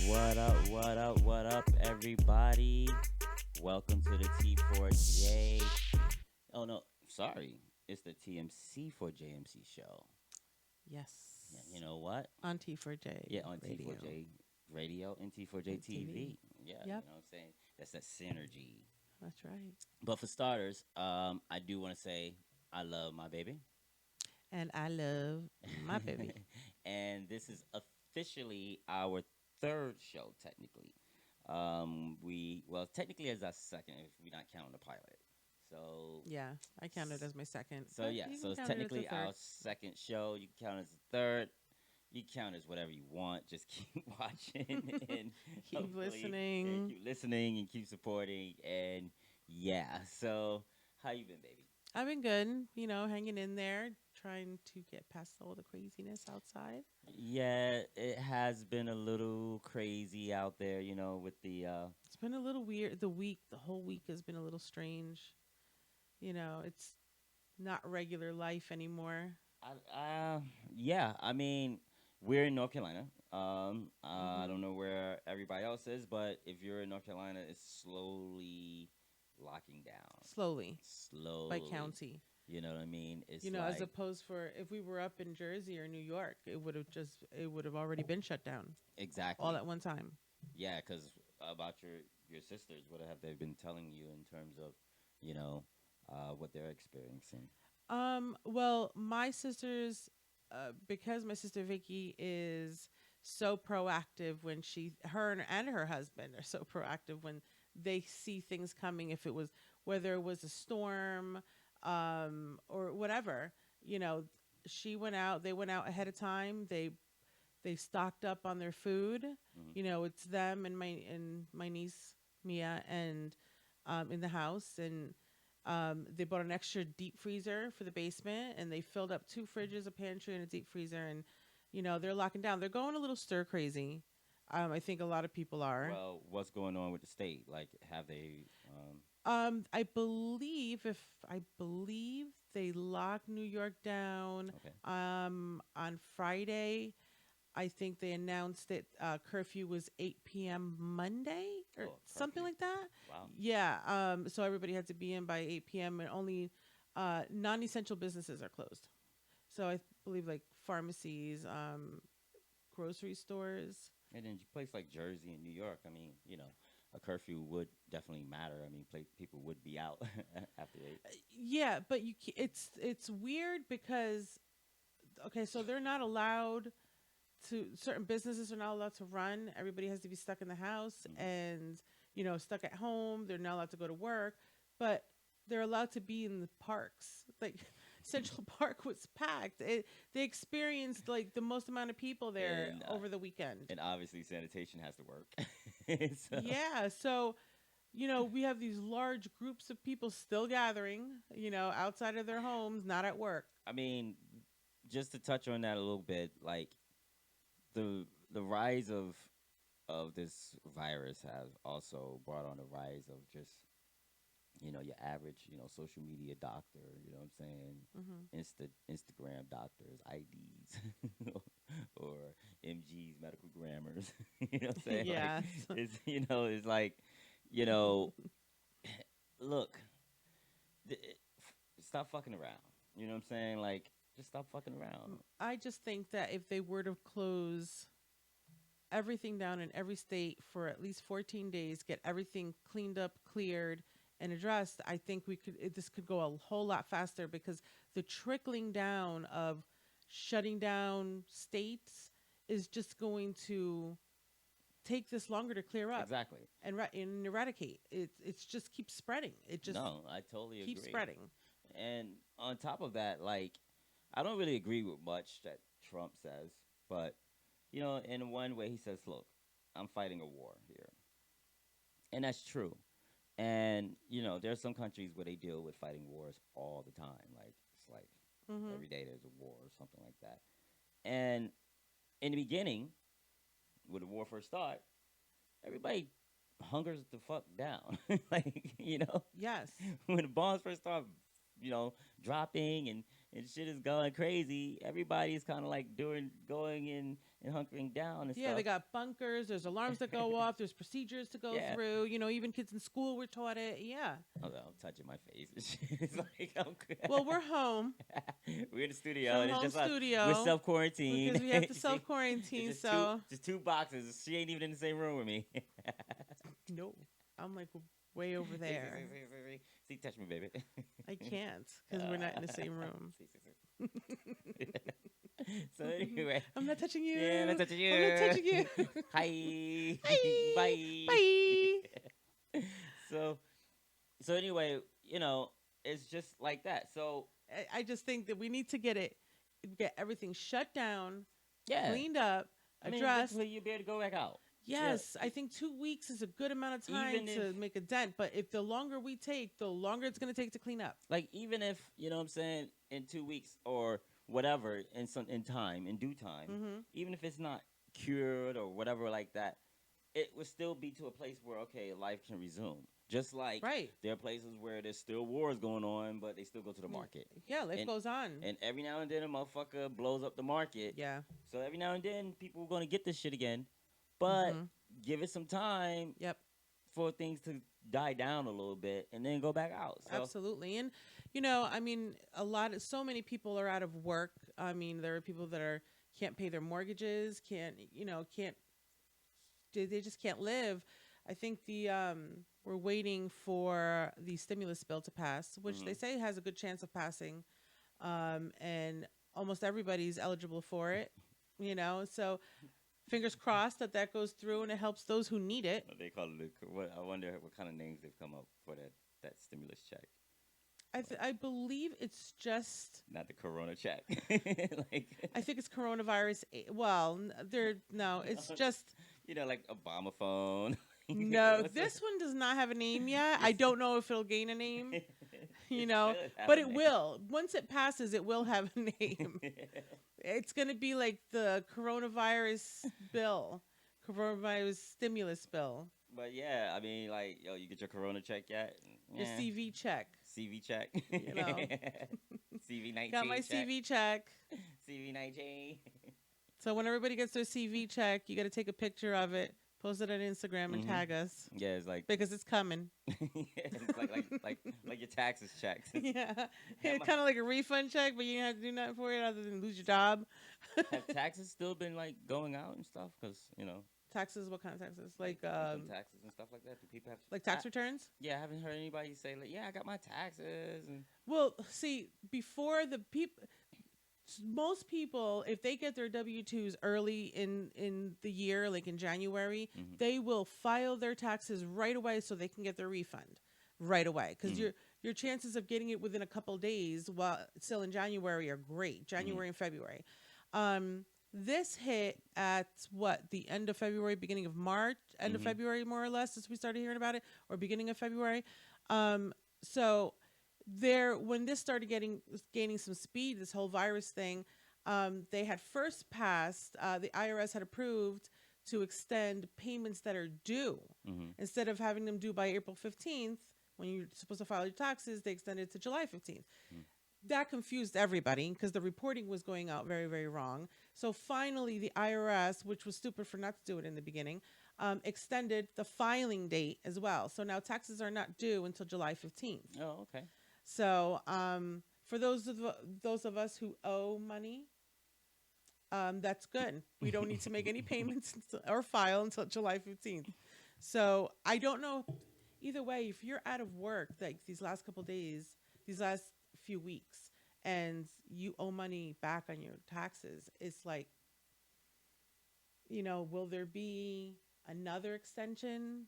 What up, everybody? Welcome to the T4J. Oh, no, sorry. It's the TMC4JMC show. Yes. Yeah, you know what? On T4J. Yeah, on radio. T4J Radio and T4J And TV. Yeah, you know Yep. what I'm saying? That's that synergy. That's right. But for starters, I do want to say I love my baby. And I love my baby. And this is officially our third show, technically. Technically as our second if we're not counting the pilot. So Yeah, I count it as my second. so but yeah, you so can it's count it as a technically our third. second show. You can count as the third. You can count as whatever you want. Just keep watching and Keep hopefully- listening. and keep listening and keep supporting. And yeah, so how you been, baby? I've been good, hanging in there, trying to get past all the craziness outside. Yeah, it has been a little crazy out there, with the It's been a little weird. The whole week has been a little strange. It's not regular life anymore. yeah, I mean, we're in North Carolina. I Mhm. don't know where everybody else is, but if you're in North Carolina, it's slowly locking down. Slowly, Slowly. by county. You know what I mean? It's As like, opposed for if we were up in Jersey or New York, it would have already been shut down exactly. all at one time. Yeah, because about your sisters, what have they been telling you in terms of, what they're experiencing? Well, my sisters, because my sister Vicky is so proactive when her and her husband are so proactive when they see things coming. If it was whether it was a storm, or whatever, you know, she went out. They went out ahead of time. They stocked up on their food. Hmm. It's them and my niece Mia and in the house and they bought an extra deep freezer for the basement and they filled up two fridges, a pantry, and a deep freezer. And, they're locking down. They're going a little stir crazy. I think a lot of people are. Well, what's going on with the state? Like, have they? I believe they locked New York down Okay. on Friday. I think they announced that curfew was 8 p.m. Monday or Oh, something curfew. like that. Wow. Yeah. So everybody had to be in by 8 p.m. and only non-essential businesses are closed. So I believe like pharmacies, grocery stores. And in a place like Jersey and New York, I mean, a curfew would definitely matter. I mean, people would be out after 8. Yeah, but it's weird because okay, so they're not allowed to certain businesses are not allowed to run. Everybody has to be stuck in the house Mhm. and stuck at home. They're not allowed to go to work, but they're allowed to be in the parks. Like Central Park was packed. They experienced like the most amount of people there And over the weekend. and obviously sanitation has to work. So, Yeah, so we have these large groups of people still gathering, outside of their homes, not at work. I mean, just to touch on that a little bit, like the rise of this virus has also brought on the rise of just your average social media doctor. You know what I'm saying? Hmm. Instagram doctors, IDs, or MGs, medical grammars. You know what I'm saying? Yes. Like, it's like you know, look, stop fucking around. You know what I'm saying? Like, just stop fucking around. I just think that if they were to close everything down in every state for at least 14 days, get everything cleaned up, cleared, and addressed, I think this could go a whole lot faster because the trickling down of shutting down states is just going to take this longer to clear up Exactly. and eradicate. It's just keeps spreading. It just No, I totally keeps agree. spreading. And on top of that, like, I don't really agree with much that Trump says, but in one way he says, "Look, I'm fighting a war here," and that's true. And there's some countries where they deal with fighting wars all the time. Like, it's like Hmm. every day there's a war or something like that. And in the beginning, when the war first started, everybody hungers the fuck down. Like, Yes. when the bombs first started, dropping and and shit is going crazy, everybody's kind of like doing going in and hunkering down and Yeah, they stuff. got bunkers. There's alarms that go off. There's procedures to go Yeah. through. Even kids in school were taught it. Yeah. I'm touching my face and shit. It's like Well, we're home. we're in the studio From and it's home just us. We're studio self quarantined. because we have to self quarantine. It's So just two boxes. She ain't even in the same room with me. no, I'm like way over there. See, touch me, baby. I can't because we're not in the same room. So anyway, I'm not touching you. yeah, not touching you. I'm not touching you. Hi. Hi. Bye. Bye. So anyway, it's just like that. So I just think that we need to get everything shut down, yeah, cleaned up, I mean, addressed. eventually you'll be able to go back out. Yes, I think 2 weeks is a good amount of time Even to if- make a dent. But if the longer we take, the longer it's going to take to clean up. Like even if you know what I'm saying in 2 weeks or whatever in time in due time, Mm-hmm. even if it's not cured or whatever like that, it would still be to a place where okay, life can resume. Just like Right. there are places where there's still wars going on, but they still go to the market. Yeah, life goes on. And every now and then a motherfucker blows up the market. Yeah. So every now and then people are gonna get this shit again. But Mhm. give it some time Yep. for things to die down a little bit and then go back out. So Absolutely. And I mean, so many people are out of work. I mean, there are people that can't pay their mortgages, can't they just can't live. I think we're waiting for the stimulus bill to pass, which they say has a good chance of passing. And almost everybody's eligible for it, so fingers crossed that goes through and it helps those who need it. they call it I wonder what kind of names they've come up for that stimulus check. I believe it's just Not the corona check. I think it's coronavirus. Well, it's just like Obama phone. no. This one does not have a name yet. I don't know if it'll gain a name, but it will. Once it passes, it will have a name. It's gonna be like the coronavirus bill, coronavirus stimulus bill. But yeah, I mean, like, yo, you get your corona check yet? Your CV check. CV check. CV 19. Got my check. CV check. CV 19. So when everybody gets their CV check, you got to take a picture of it, post it on Instagram, and tag us Yeah, it's like because it's coming. it's like your taxes checks. Yeah, it's kind of like a refund check, but you don't have to do nothing for it other than lose your job. Have taxes still been like going out and stuff? Because Taxes? What kind of taxes? Like income taxes and stuff like that. Do people have like tax returns? Yeah, I haven't heard anybody say like, yeah, I got my taxes. And Well, see, before the people, most people, if they get their W-2s early in the year, like in January, they will file their taxes right away so they can get their refund right away. Because your chances of getting it within a couple days while still in January are great. January and February. This hit at the end of February, beginning of March, end of February, more or less, as we started hearing about it, or beginning of February. So when this started gaining some speed, this whole virus thing, they had first passed, the IRS had approved to extend payments that are due. Instead of having them due by April 15th, when you're supposed to file your taxes, they extended it to July 15th. That confused everybody because the reporting was going out very, very wrong. So finally, the IRS, which was stupid for not to do it in the beginning, extended the filing date as well. So now taxes are not due until July 15th. oh, okay. So for those of us who owe money, that's good. We don't need to make any payments or file until July 15th. So I don't know. Either way, if you're out of work like these last couple days, these last few weeks, and you owe money back on your taxes, it's like, will there be another extension?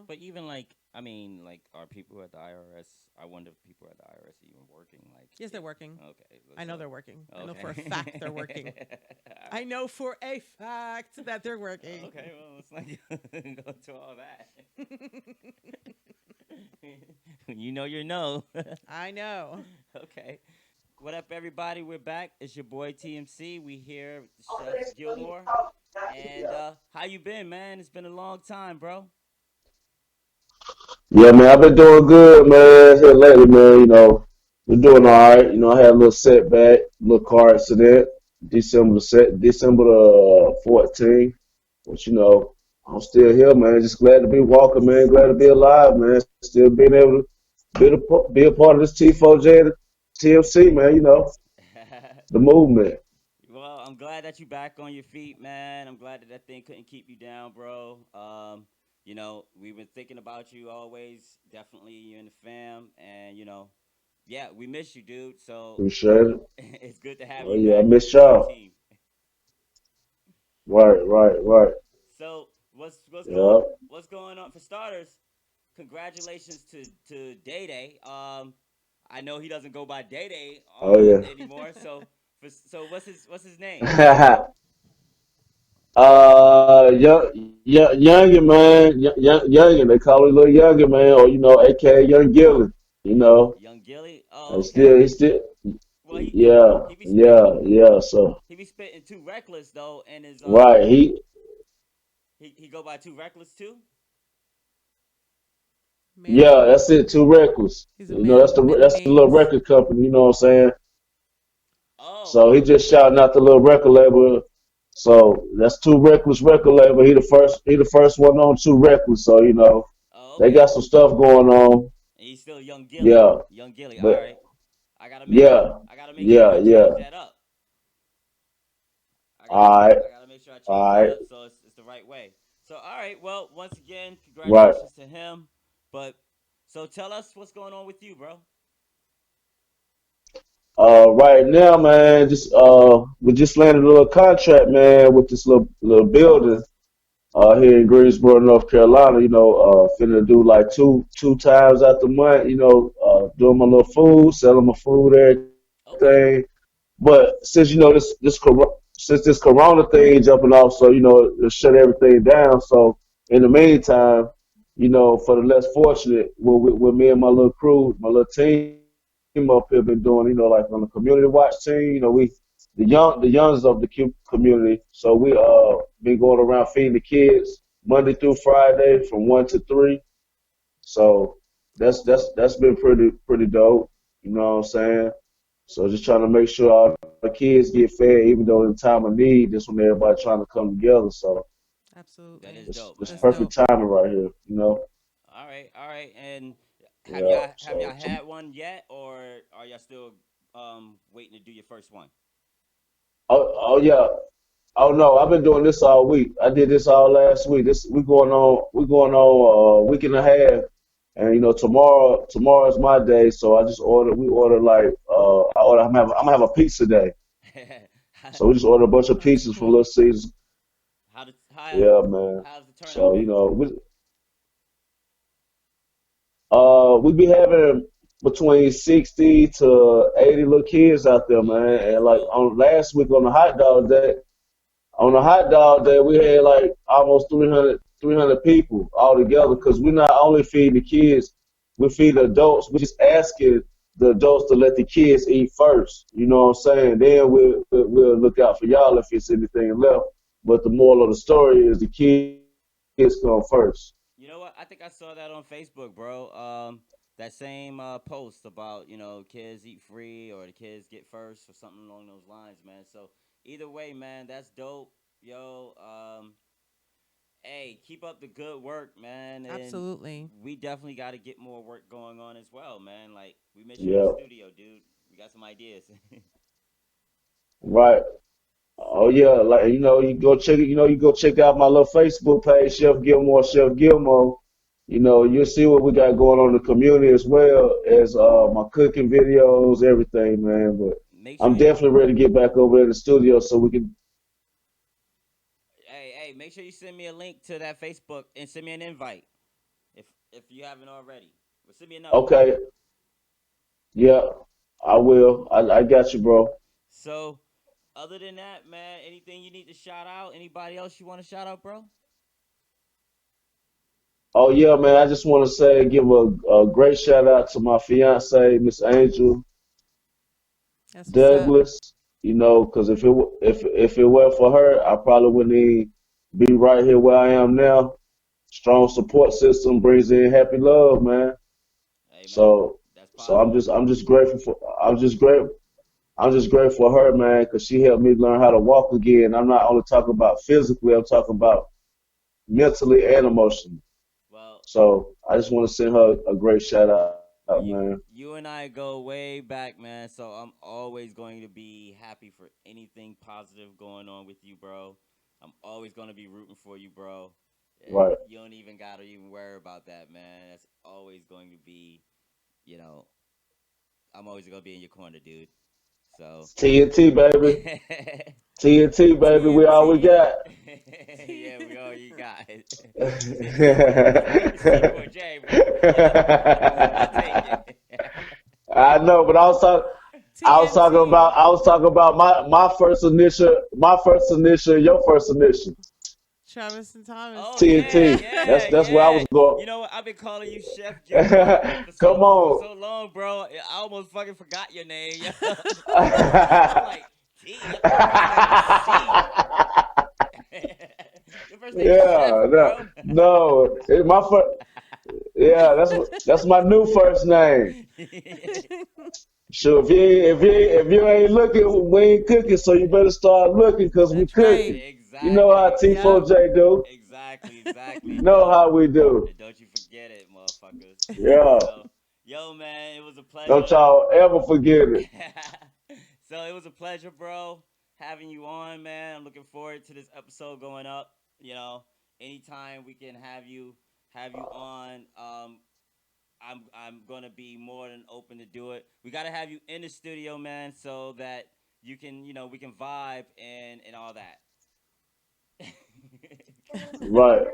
But even like, I mean, like, are people at the IRS? I wonder if people at the IRS are even working. Like, Yes, they're working. Okay, I know they're working. I know okay. for a fact they're working. I know for a fact that they're working. Okay, well, let's not go to all that. You know, I know. Okay. What up, everybody? We're back. It's your boy TMC. We here with Chef Gilmore. And how you been, man? It's been a long time, bro. Yeah, man, I've been doing good, man. Here lately, man. We're doing all right. You know, I had a little setback, little car accident, December the 14th. But you know, I'm still here, man. Just glad to be walking, man. Glad to be alive, man. Still being able to be a part of this T4J and TMC, man. You know, the movement. Well, I'm glad that you back on your feet, man. I'm glad that that thing couldn't keep you down, bro. We've been thinking about you always. Definitely you and the fam, and yeah, we miss you, dude. So Appreciate it. it's good to have Oh you yeah, I back miss in our y'all. team. Right, right, right. So Yeah. what's going on for starters? Congratulations to Day Day. I know he doesn't go by Day Day Oh anymore. So what's his name? yeah. Youngin man, youngin. They call me little youngin man, or AKA Young Gilly. You know, Young Gilly. Oh, and okay. he still, Well, yeah, he be spitting yeah. So he be spitting too reckless though, and his right, he go by too reckless too. Manny. yeah, that's it. Too reckless. He's a You know, man of many that's the little names. record company. You know what I'm saying? Oh, So he just shouting out the little record label. So that's Too Reckless record label. He the first one on Too Reckless. So oh, they got okay. some stuff going on. And he's still Young Gilly. Yeah, Young Gilly. All but right. yeah, I gotta make sure I change yeah. that up. All right, I gotta make sure I change all that right, up so it's the right way. So all right. Well, once again, right. congratulations to him. But so tell us what's going on with you, bro. Right now, man, just we just landed a little contract, man, with this little building here in Greensboro, North Carolina. Finna do like two times out the month. Doing my little food, selling my food, everything. Okay. But since this Corona thing jumping off, so it shut everything down. So in the meantime, for the less fortunate, with me and my little crew, my little team up here been doing, like on the community watch team. The youngs of the community. So we been going around feeding the kids Monday through Friday from 1 to 3. So that's been pretty dope. You know what I'm saying? So just trying to make sure all the kids get fed, even though in time of need, that's when everybody trying to come together. So That Absolutely. is dope, it's That's man. perfect dope. timing right here. All right. And Yeah. have So y'all had one yet, or are y'all still waiting to do your first one? oh yeah. Oh no, I've been doing this all week. I did this all last week. This we going on a week and a half. And tomorrow is my day, so we ordered like I'm gonna have a pizza day. how, So we just ordered a bunch of That's pizzas from cool. Little Caesars. Yeah, man. how's the turnout So been? we be having between 60 to 80 little kids out there, man. Okay, that's And like dope. on last week on the hot dog day, we had like almost 300 people all together because we're not only feeding the kids, we feed the adults. We just asking the adults to let the kids eat first. You know what I'm saying? Then we'll look out for y'all if it's anything left. But the moral of the story is the kids come first. You know what? I think I saw that on Facebook, bro. That same post about kids eat free or the kids get first or something along those lines, man. So either way, man, that's dope, yo. Hey, keep up the good work, man, and Absolutely. we definitely got to get more work going on as well, man. Like we miss you in the Yeah, studio, dude. We got some ideas. right. Oh yeah, like you go check out my little Facebook page, Chef Gilmo. You'll see what we got going on in the community as well as my cooking videos, everything, man. But Make sure I'm you definitely ready to get back over there in the studio so we can. make sure you send me a link to that Facebook and send me an invite if you haven't already. Well, send me a number. Okay, yeah, I will. I got you, bro. So, other than that, man, anything you need to shout out? Anybody else you want to shout out, bro? Oh yeah, man. I just want to give a great shout out to my fiance, Miss Angel That's what's up. Douglas. Because if it weren't for her, I probably wouldn't even be right here where I am now. Strong support system brings in happy love, man. Hey, man, So that's So positive. I'm just grateful for her, man, because she helped me learn how to walk again. I'm not only talking about physically, I'm talking about mentally and emotionally. Well, So I just want to send her a great shout out, man. you and I go way back, man. So I'm always going to be happy for anything positive going on with you, bro. I'm always going to be rooting for you, bro. Right. You don't even got to even worry about that, man. That's always going to be, you know, I'm always going to be in your corner, dude. So, TNT, baby. yeah, TNT, baby. We all we TNT. got. we all you got. C4J, but you know, I'll take it. I know, but TNT. I was talking about my first initial, your first initial. Travis and Thomas. Oh yeah, Yeah. TNT. yeah, That's where I yeah. was going. You know what? I've been calling you Chef Gilmo Come for on. so long, bro. I almost fucking forgot your name. Yo. I'm like, T. Your first name is C. Your first name's Chef, Yeah, no, bro. no. My first, yeah, that's my new first name. Sure, if you ain't looking, we ain't cooking. So you better start looking, cause we That's right. cooking. You know how Exactly. Yep. T4J do. Exactly. You know how we do. And don't you forget it, motherfuckers. Yeah. Yo, man, it was a Don't pleasure. y'all ever forget it. So it was a pleasure, bro, having you on, man. I'm looking forward to this episode going up. You know, anytime we can have you on, I'm gonna be more than open to do it. We gotta have you in the studio, man, so that you can, we can vibe and all that. Right.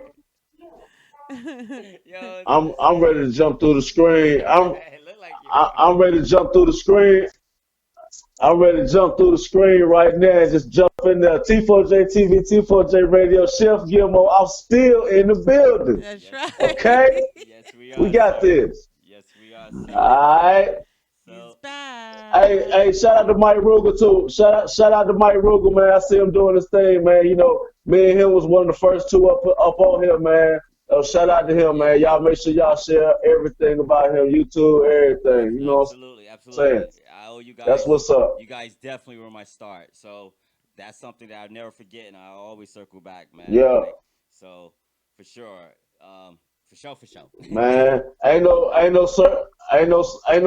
Yo, I'm ready to jump through the screen. it look like you. I'm ready to jump through the screen. I'm ready to jump through the screen right now and just jump in there. T4J TV, T4J Radio, Chef Gilmo. I'm still in the building. That's Yes, right. Okay? yes, we We are, got sir. this. Yes, we are, sir. Alright. He's So, Hey, back. shout out to Mike Ruger too. Shout out to Mike Ruger, man. I see him doing his thing, man. You know, me and him was one of the first two up on here, man. Shout out to him, man. yeah, Y'all make sure y'all share everything about him, YouTube, everything. You know what absolutely, I'm saying? absolutely. I owe you That's guys. what's up. You guys definitely were my start. So that's something that I'll never forget, and I'll always circle back, man. Yeah, Like, so for sure, for sure. man. Ain't no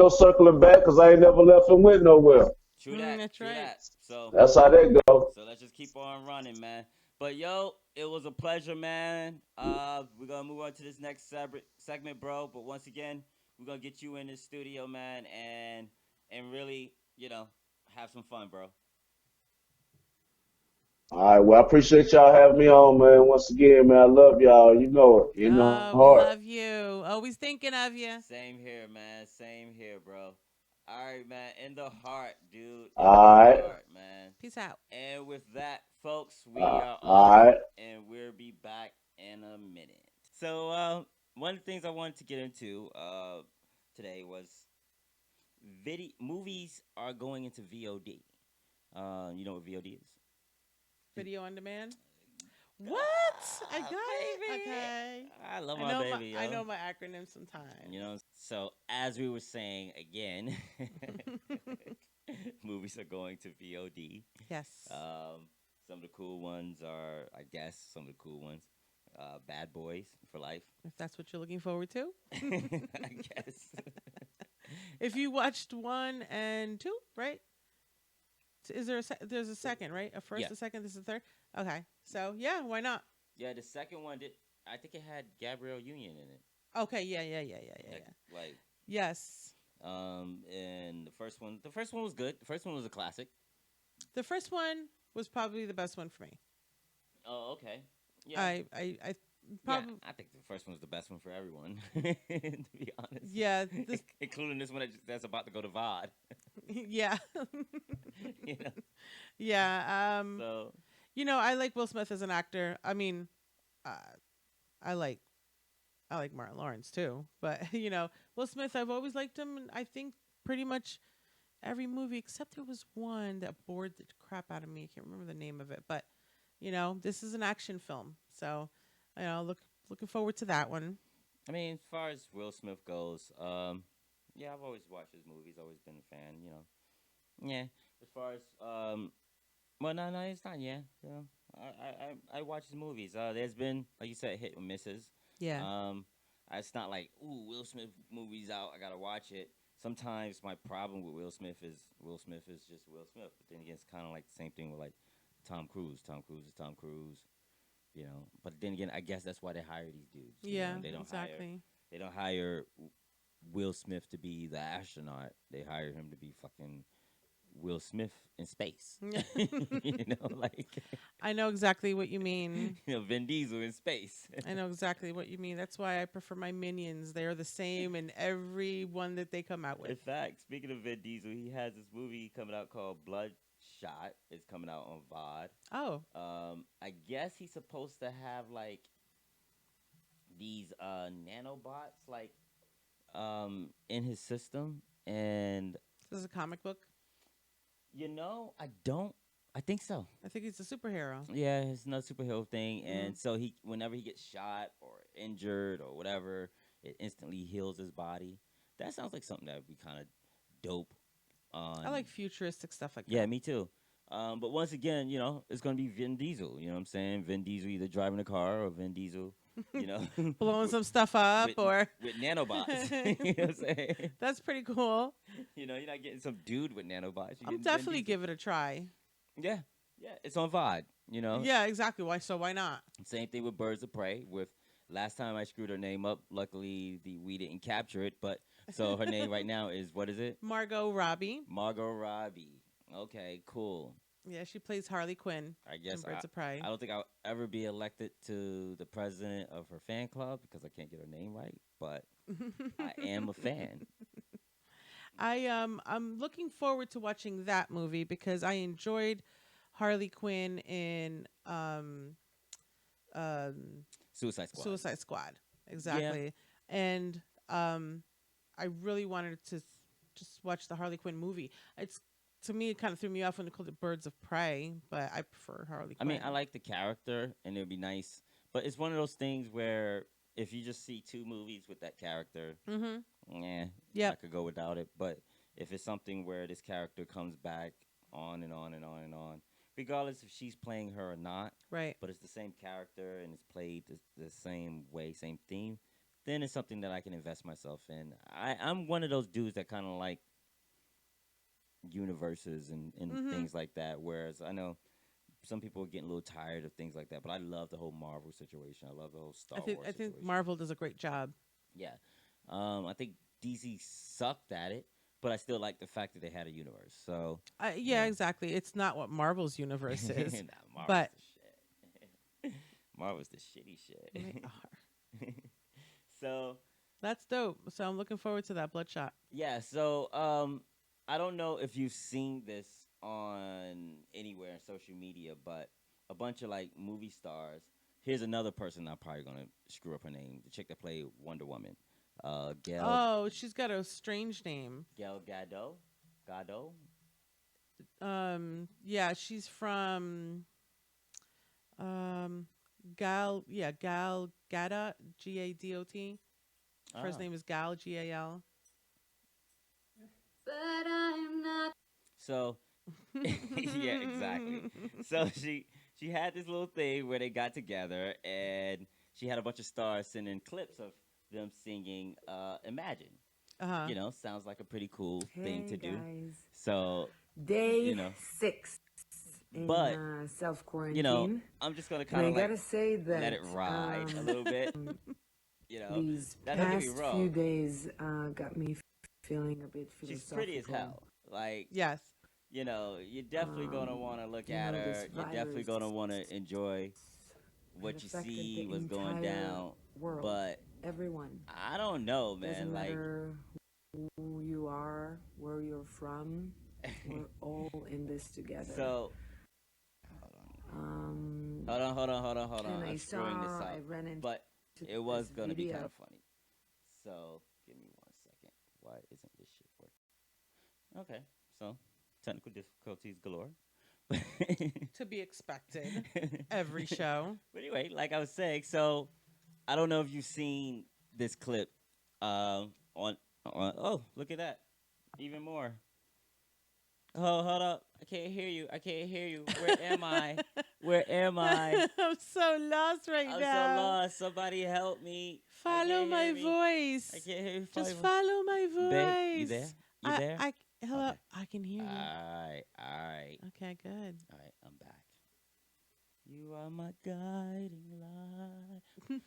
circling back because I ain't never left and went nowhere. True that. That's True right. that. So That's how that go. So let's just keep on running, man. But yo, it was a pleasure, man. We're gonna move on to this next segment, bro. But once again, we're gonna get you in the studio, man, and really, have some fun, bro. All right, well, I appreciate y'all having me on, man. Once again, man, I love y'all. You know it in the We heart. love you. Always thinking of you. Same here, man. Same here, bro. All right, man. In the heart, dude. In the All right, heart, man. Peace out. And with that, folks, we are all off, right. and we'll be back in a minute. So, one of the things I wanted to get into today was video movies are going into VOD. You know what VOD is? Video on demand. What? I got it. Baby. Okay. I love my baby, I yo. know my acronyms sometimes. So as we were saying again, movies are going to VOD. Yes. Some of the cool ones are, I guess, some of the cool ones. Bad Boys for Life. If that's what you're looking forward to. I guess. If you watched 1 and 2, right? Is there there's a second, right? A Yeah. first, a second, this is a third. Okay. So, yeah, why not? Yeah, the second one did. I think it had Gabrielle Union in it. Okay, yeah. Like, like, Yes. and the first one was good. The first one was a classic. The first one was probably the best one for me. Oh, okay. Yeah. I Yeah, probably I think the first one was the best one for everyone, to be honest. yeah, this Including this one that's about to go to VOD. yeah. you know? Yeah, So, I like Will Smith as an actor. I mean, uh, I like I like Martin Lawrence too, but Will Smith, I've always liked him, and I think pretty much every movie except there was one that bored the crap out of me. I can't remember the name of it, but this is an action film, so looking forward to that one. I mean, as far as Will Smith goes, Yeah, I've always watched his movies. Always been a fan. Yeah. As far as well, no, it's not. Yeah, I watch his movies. There's been, like you said, hit or misses. Yeah. Um, it's not like, ooh, Will Smith movies out, I gotta watch it. Sometimes my problem with Will Smith is just Will Smith. But then again, it's kind of like the same thing with like Tom Cruise. Tom Cruise is Tom Cruise. But then again, I guess that's why they hire these dudes. Yeah, They don't hire exactly. Will Smith to be the astronaut. They hire him to be fucking Will Smith in space. Like I know exactly what you mean. Vin Diesel in space. I know exactly what you mean. That's why I prefer my minions. They're the same in every one that they come out In with. fact, speaking of Vin Diesel, he has this movie coming out called Bloodshot. It's coming out on VOD. Oh, I guess he's supposed to have like these nanobots like in his system, and this is a comic book. I don't. I think so. I think he's a superhero. Yeah, it's another superhero thing, Mhm. and so whenever he gets shot or injured or whatever, it instantly heals his body. That sounds like something that would be kind of dope. I like futuristic stuff like Yeah, that. me too. But once again, it's gonna be Vin Diesel. You know what I'm saying? Vin Diesel either driving a car or Vin Diesel, you know, Blowing with, some stuff up or with nanobots. You know what I'm saying? that's pretty cool. You're not getting some dude with nanobots. You're I'm getting Vin definitely Diesel. give it a try. Yeah, yeah. It's on VOD. Yeah, exactly. Why not? Same thing with Birds of Prey. With last time I screwed her name up. Luckily, we didn't capture it. But so her name right now is, what is it? Margot Robbie. Margot Robbie. Okay, cool. Yeah, she plays Harley Quinn I in guess Birds of Prey. I don't think I'll ever be elected to the president of her fan club because I can't get her name right. But I am a fan. I'm looking forward to watching that movie because I enjoyed Harley Quinn in um Suicide Squad. Suicide Squad. Yeah. Exactly. And I really wanted to just watch the Harley Quinn movie. It's to me it kind of threw me off when they called it Birds of Prey, but I prefer Harley I Quinn. mean, I like the character, and it would be nice. But it's one of those things where if you just see two movies with that character, Mhm. yeah, I Yep. could go without it. But if it's something where this character comes back on and on and on and on, regardless if she's playing her or not, Right. but it's the same character and it's played the same way, same theme, then it's something that I can invest myself in. I'm one of those dudes that kind of like universes and Mhm. things like that. Whereas I know some people are getting a little tired of things like that, but I love the whole Marvel situation. I love the whole Star Wars I think situation. Marvel does a great job. Yeah. I think DC sucked at it, but I still like the fact that they had a universe. So Yeah, exactly. It's not what Marvel's universe is, Nah, Marvel's but the shit. Marvel's the shitty shit. they are. So That's dope. So I'm looking forward to that Bloodshot. yeah, so I don't know if you've seen this on anywhere in social media, but a bunch of like movie stars. Here's another person I'm probably gonna screw up her name. The chick that played Wonder Woman, Oh, she's got a strange name. Gal Gadot. Gadot. Yeah, she's from um Gal Gadot, Gadot. First Ah. name is Gal, Gal. But I'm not. So yeah, exactly. So she had this little thing where they got together and she had a bunch of stars sending clips of them singing Imagine. Uh-huh. Sounds like a pretty cool thing Hey to do. guys. So, Day you know, 6 in but self you know, quarantine. I'm just gonna And kind I of like gotta say that let it ride a little bit. these Now don't get me past few wrong. days got me feeling a bit She's philosophical. pretty as hell. Like, Yes. you're definitely gonna want to look at her. This You're definitely virus gonna want to enjoy what had you affected see, the what's going entire down. world. But Everyone. I don't know, man. Doesn't Like, matter who you are, where you're from. We're all in this together. so Um, hold on. and I I'm screwing this saw, up. I ran into But it was this gonna be video. kind of funny. So give me 1 second. Why isn't this shit working? Okay, so technical difficulties galore. To be expected. Every show. But anyway, like I was saying, so I don't know if you've seen this clip on Oh, look at that. Even more. Oh, hold up. I can't hear you. I can't hear you. Where am I? Where am I? I'm so lost right I'm so now. lost. Somebody help me. I Follow can't hear my me. I voice. can't hear you. Just follow my Babe, you there? voice. You there? Hello. Okay. I can hear you. Alright, alright. Okay, good. Alright, I'm back. You are my guiding light.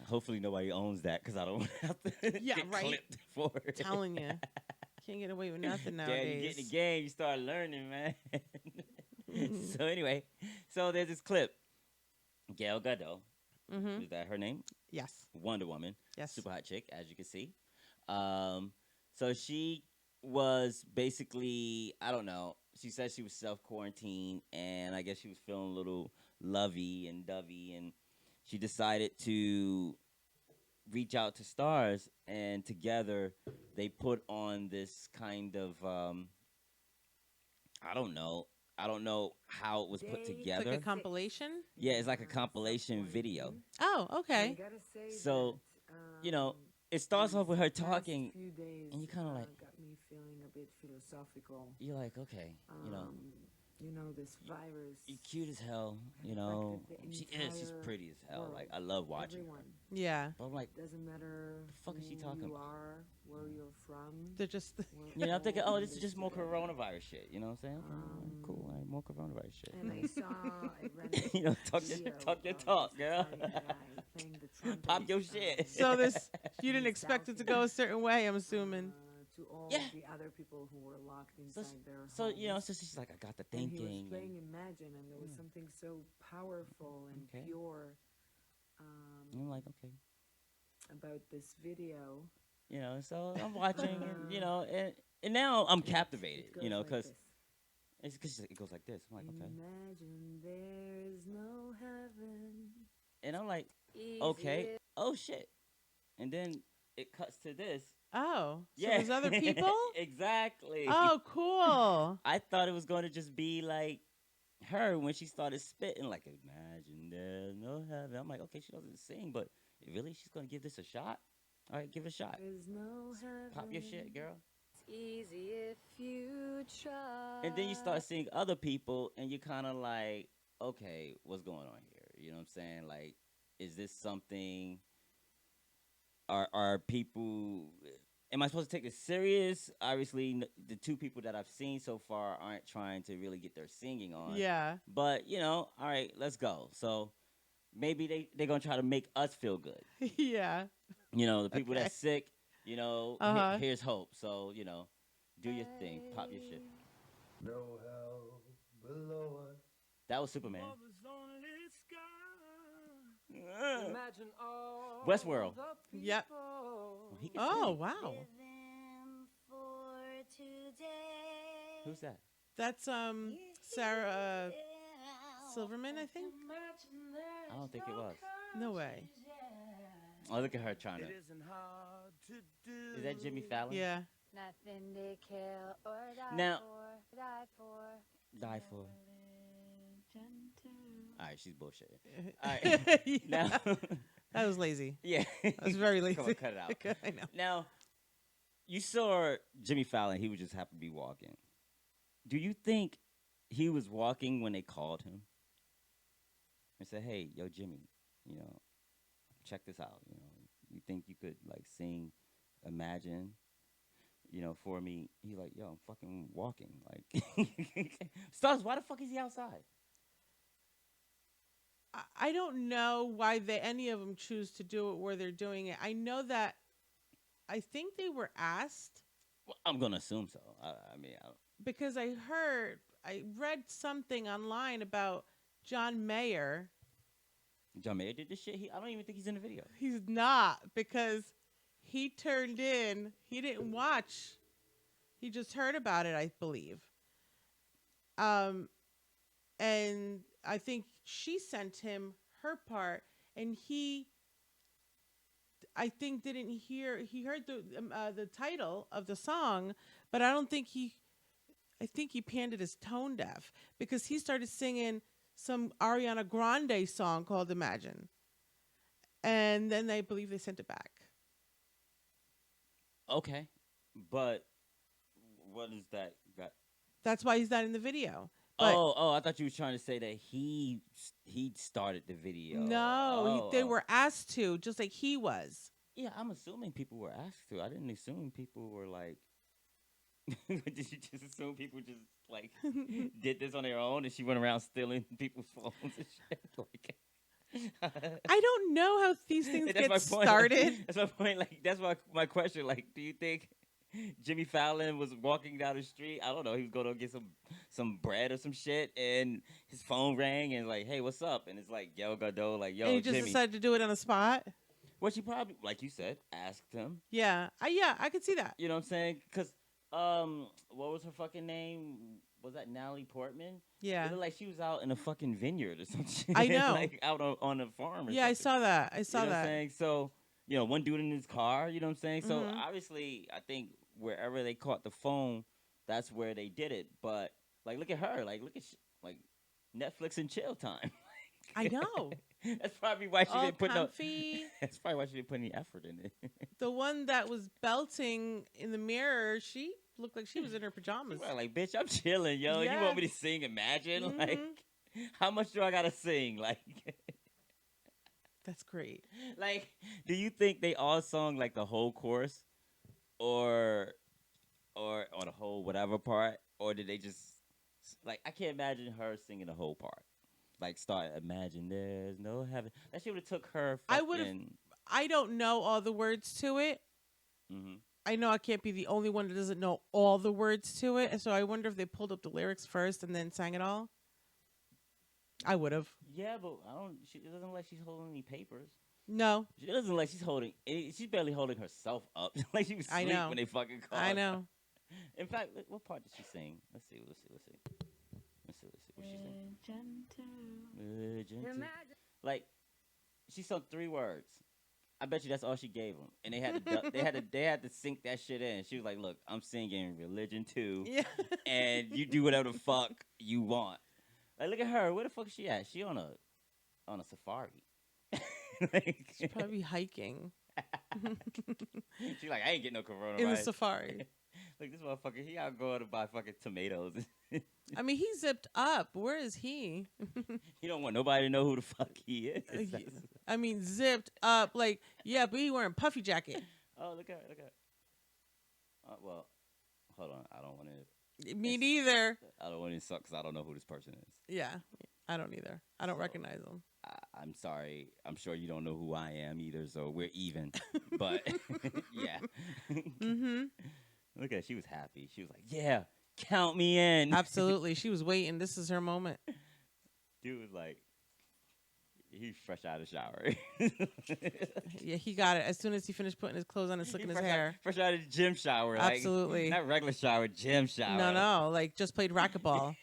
Hopefully nobody owns that because I don't have to Yeah, get right. clipped for it. Telling you, can't get away with nothing Dad, you get in the nowadays. game, you start learning, man. So anyway, so there's this clip. Gal Gadot, Mm-hmm. is that her name? Yes. Wonder Woman, Yes. super hot chick, as you can see. So she was basically, I don't know. She said she was self quarantined, and I guess she was feeling a little lovey and dovey, and she decided to reach out to stars, and together they put on this kind of I don't know. I don't know how it was put Day It's like a together. compilation. Yeah, it's like a Yeah, compilation video. self-quarantine. Oh, And I okay. gotta say So, that you know, it starts off with her these past talking, few days and you kind of like, got me feeling a bit philosophical. you're like, okay, This virus you're cute as hell, affected the she is, she's entire pretty as hell. world. Like, I love watching Everyone. her. Yeah. But I'm like, Doesn't matter the fuck is she who talking you about? are, where you're from. They're just. We're I'm thinking, all oh, in this is just more together. coronavirus shit. You know what I'm saying? Okay, all right, cool. All right, more coronavirus shit. And I saw a random Talk video your of talk, this girl. Italian guy playing the trumpet, Pop your shit. So this, you didn't expect it to go a certain way. I'm assuming. to all Yeah. the other people who were locked So, inside their so homes. so she's like, I got the And he was thinking. playing Imagine, and there was something so powerful and Okay. pure I'm like, okay. about this video. So I'm watching, and now I'm captivated, It goes like because this. it's because it goes like this. I'm like, okay, Imagine there's no heaven. and I'm like, Easy okay, oh shit, and then it cuts to this. Oh, so Yeah, there's other people. exactly. Oh, cool. I thought it was going to just be like her when she started spitting, like, imagine there's no heaven. I'm like, okay, she doesn't sing, but really, she's gonna give this a shot. All right, give it a shot. There's no heaven. Pop your shit, girl. It's easy if you try. And then you start seeing other people, and you're kind of like, okay, what's going on here? You know what I'm saying? Like, is this something? Are people? Am I supposed to take this serious? Obviously, the two people that I've seen so far aren't trying to really get their singing on. Yeah. But all right, let's go. So maybe they're gonna try to make us feel good. Yeah. The people Okay. that's sick. Uh-huh. Here's hope. So do your thing, pop your shit. No hell below us. That was Superman. Imagine all Westworld. the Yep. people Well, he can Oh, sing. wow. Living for today. Who's that? That's Sarah Silverman, I think. I don't think it was. No way. Oh, look at her trying to. It isn't hard to do. Is that Jimmy Fallon? Yeah. Nothing to kill or die Now- for. Die for. Die for. Religion too. All right, she's bullshitting. All right. Yeah. Now, That was lazy. yeah. That was very lazy. Come on, cut it out. I know. Now, you saw Jimmy Fallon. He would just happen to be walking. Do you think he was walking when they called him and said, "Hey, yo, Jimmy, check this out. You think you could like sing, Imagine, for me?" He's like, "Yo, I'm fucking walking. Like, Stars, why the fuck is he outside?" I don't know why any of them choose to do it where they're doing it. I know that I think they were asked Well, I'm gonna assume so. I mean, because I read something online about John Mayer. John Mayer did this shit. I don't even think he's in the video. He's not because he turned in. He didn't watch. He just heard about it, I believe. And I think she sent him her part, and I think didn't hear. He heard the title of the song, but I don't think I think he panned it as tone deaf because he started singing some Ariana Grande song called Imagine. And then I believe they sent it back. Okay, but what is that? Got? That's why he's not in the video. But Oh, I thought you were trying to say that he started the video. no, they were asked to, just like he was. Yeah, I'm assuming people were asked to. I didn't assume people were like. Did you just assume people just like did this on their own and she went around stealing people's phones and shit? Like, I don't know how these things that's get my point. started. That's my point. Like, that's my question. Like, do you think Jimmy Fallon was walking down the street? I don't know. He was going to get some bread or some shit, and his phone rang and like, "Hey, what's up?" And it's like, "Yo, Gadot," like, "Yo, And he just Jimmy." decided to do it on the spot. Well, she probably, like you said, asked him. Yeah, I could see that. You know what I'm saying? Because what was her fucking name? Was that Natalie Portman? Yeah, It looked like she was out in a fucking vineyard or some shit. I know. Like out on a farm or yeah, I something. saw that. I You saw know what I'm that. saying? So, one dude in his car, you know what I'm saying? So, Mhm. obviously, I think wherever they caught the phone, that's where they did it. But, like, look at her. Like, look at, like, Netflix and chill time. I know. That's probably why she All didn't put no... comfy. That's probably why she didn't put any effort in it. The one that was belting in the mirror, she looked like she was in her pajamas. Well, like, bitch, I'm chilling, yo. Yeah. You want me to sing Imagine? Mhm. Like, how much do I gotta sing? Like... That's great. Like, do you think they all sung like the whole chorus, or on the whole whatever part, or did they just like? I can't imagine her singing the whole part. Like, start imagine there's no heaven. That shit would have took her. I would've- I don't know all the words to it. Mm-hmm. I know I can't be the only one that doesn't know all the words to it. And so I wonder if they pulled up the lyrics first and then sang it all. I would have. Yeah, but I don't. It doesn't look like she's holding any papers. No, She doesn't look like she's holding. She's barely holding herself up. Like she was I asleep know. when they fucking called. I know. In fact, what part did she sing? Let's see. Let's see. What she sing? Imagine. Like, she sung 3 words. I bet you that's all she gave them, and they had to sink that shit in. She was like, "Look, I'm singing Religion 2, Yeah. and you do whatever the fuck you want." Like, look at her. Where the fuck is she at? She on a safari. Like, She's probably hiking she's like, I ain't getting no coronavirus. in the safari. Like, this motherfucker, he out going to buy fucking tomatoes. I mean, he zipped up. Where is he? He don't want nobody to know who the fuck he is. I mean, zipped up. Like, yeah, but he wearing puffy jacket. Oh, look at her. Well, hold on. I don't want to. Me neither. I don't want to suck because I don't know who this person is. Yeah, I don't either. I don't So- recognize him. I'm sorry. I'm sure you don't know who I am either, so we're even. But yeah. Mm-hmm. Look at her. She was happy. She was like, "Yeah, count me in." Absolutely. She was waiting. This is her moment. Dude was like, he's fresh out of the shower. Yeah, he got it as soon as he finished putting his clothes on and slicking his hair. Fresh out of the gym shower. Like, Absolutely. not regular shower, gym shower. No, like just played racquetball.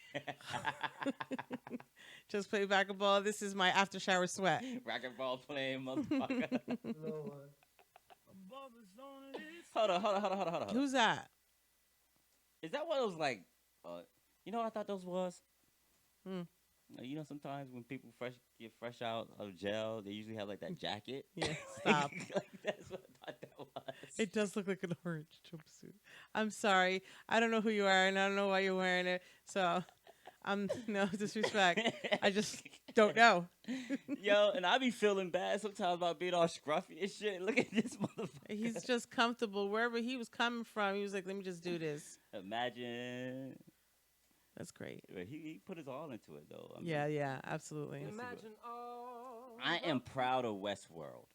Just played racquetball. This is my after shower sweat. Racquetball playing motherfucker. Lord. Hold on. Who's that? Is that what it was like? You know what I thought those was? Hmm. You know, sometimes when people get fresh out of jail, they usually have like that jacket. Yeah, stop. Like, that's what I thought that was. It does look like an orange jumpsuit. I'm sorry. I don't know who you are, and I don't know why you're wearing it. So, no disrespect. I just don't know. Yo, and I be feeling bad sometimes about being all scruffy and shit. Look at this motherfucker. He's just comfortable wherever he was coming from. He was like, "Let me just do this." Imagine. That's great. He put his all into it, though. I mean, Yeah, absolutely. Imagine all. I am proud of Westworld.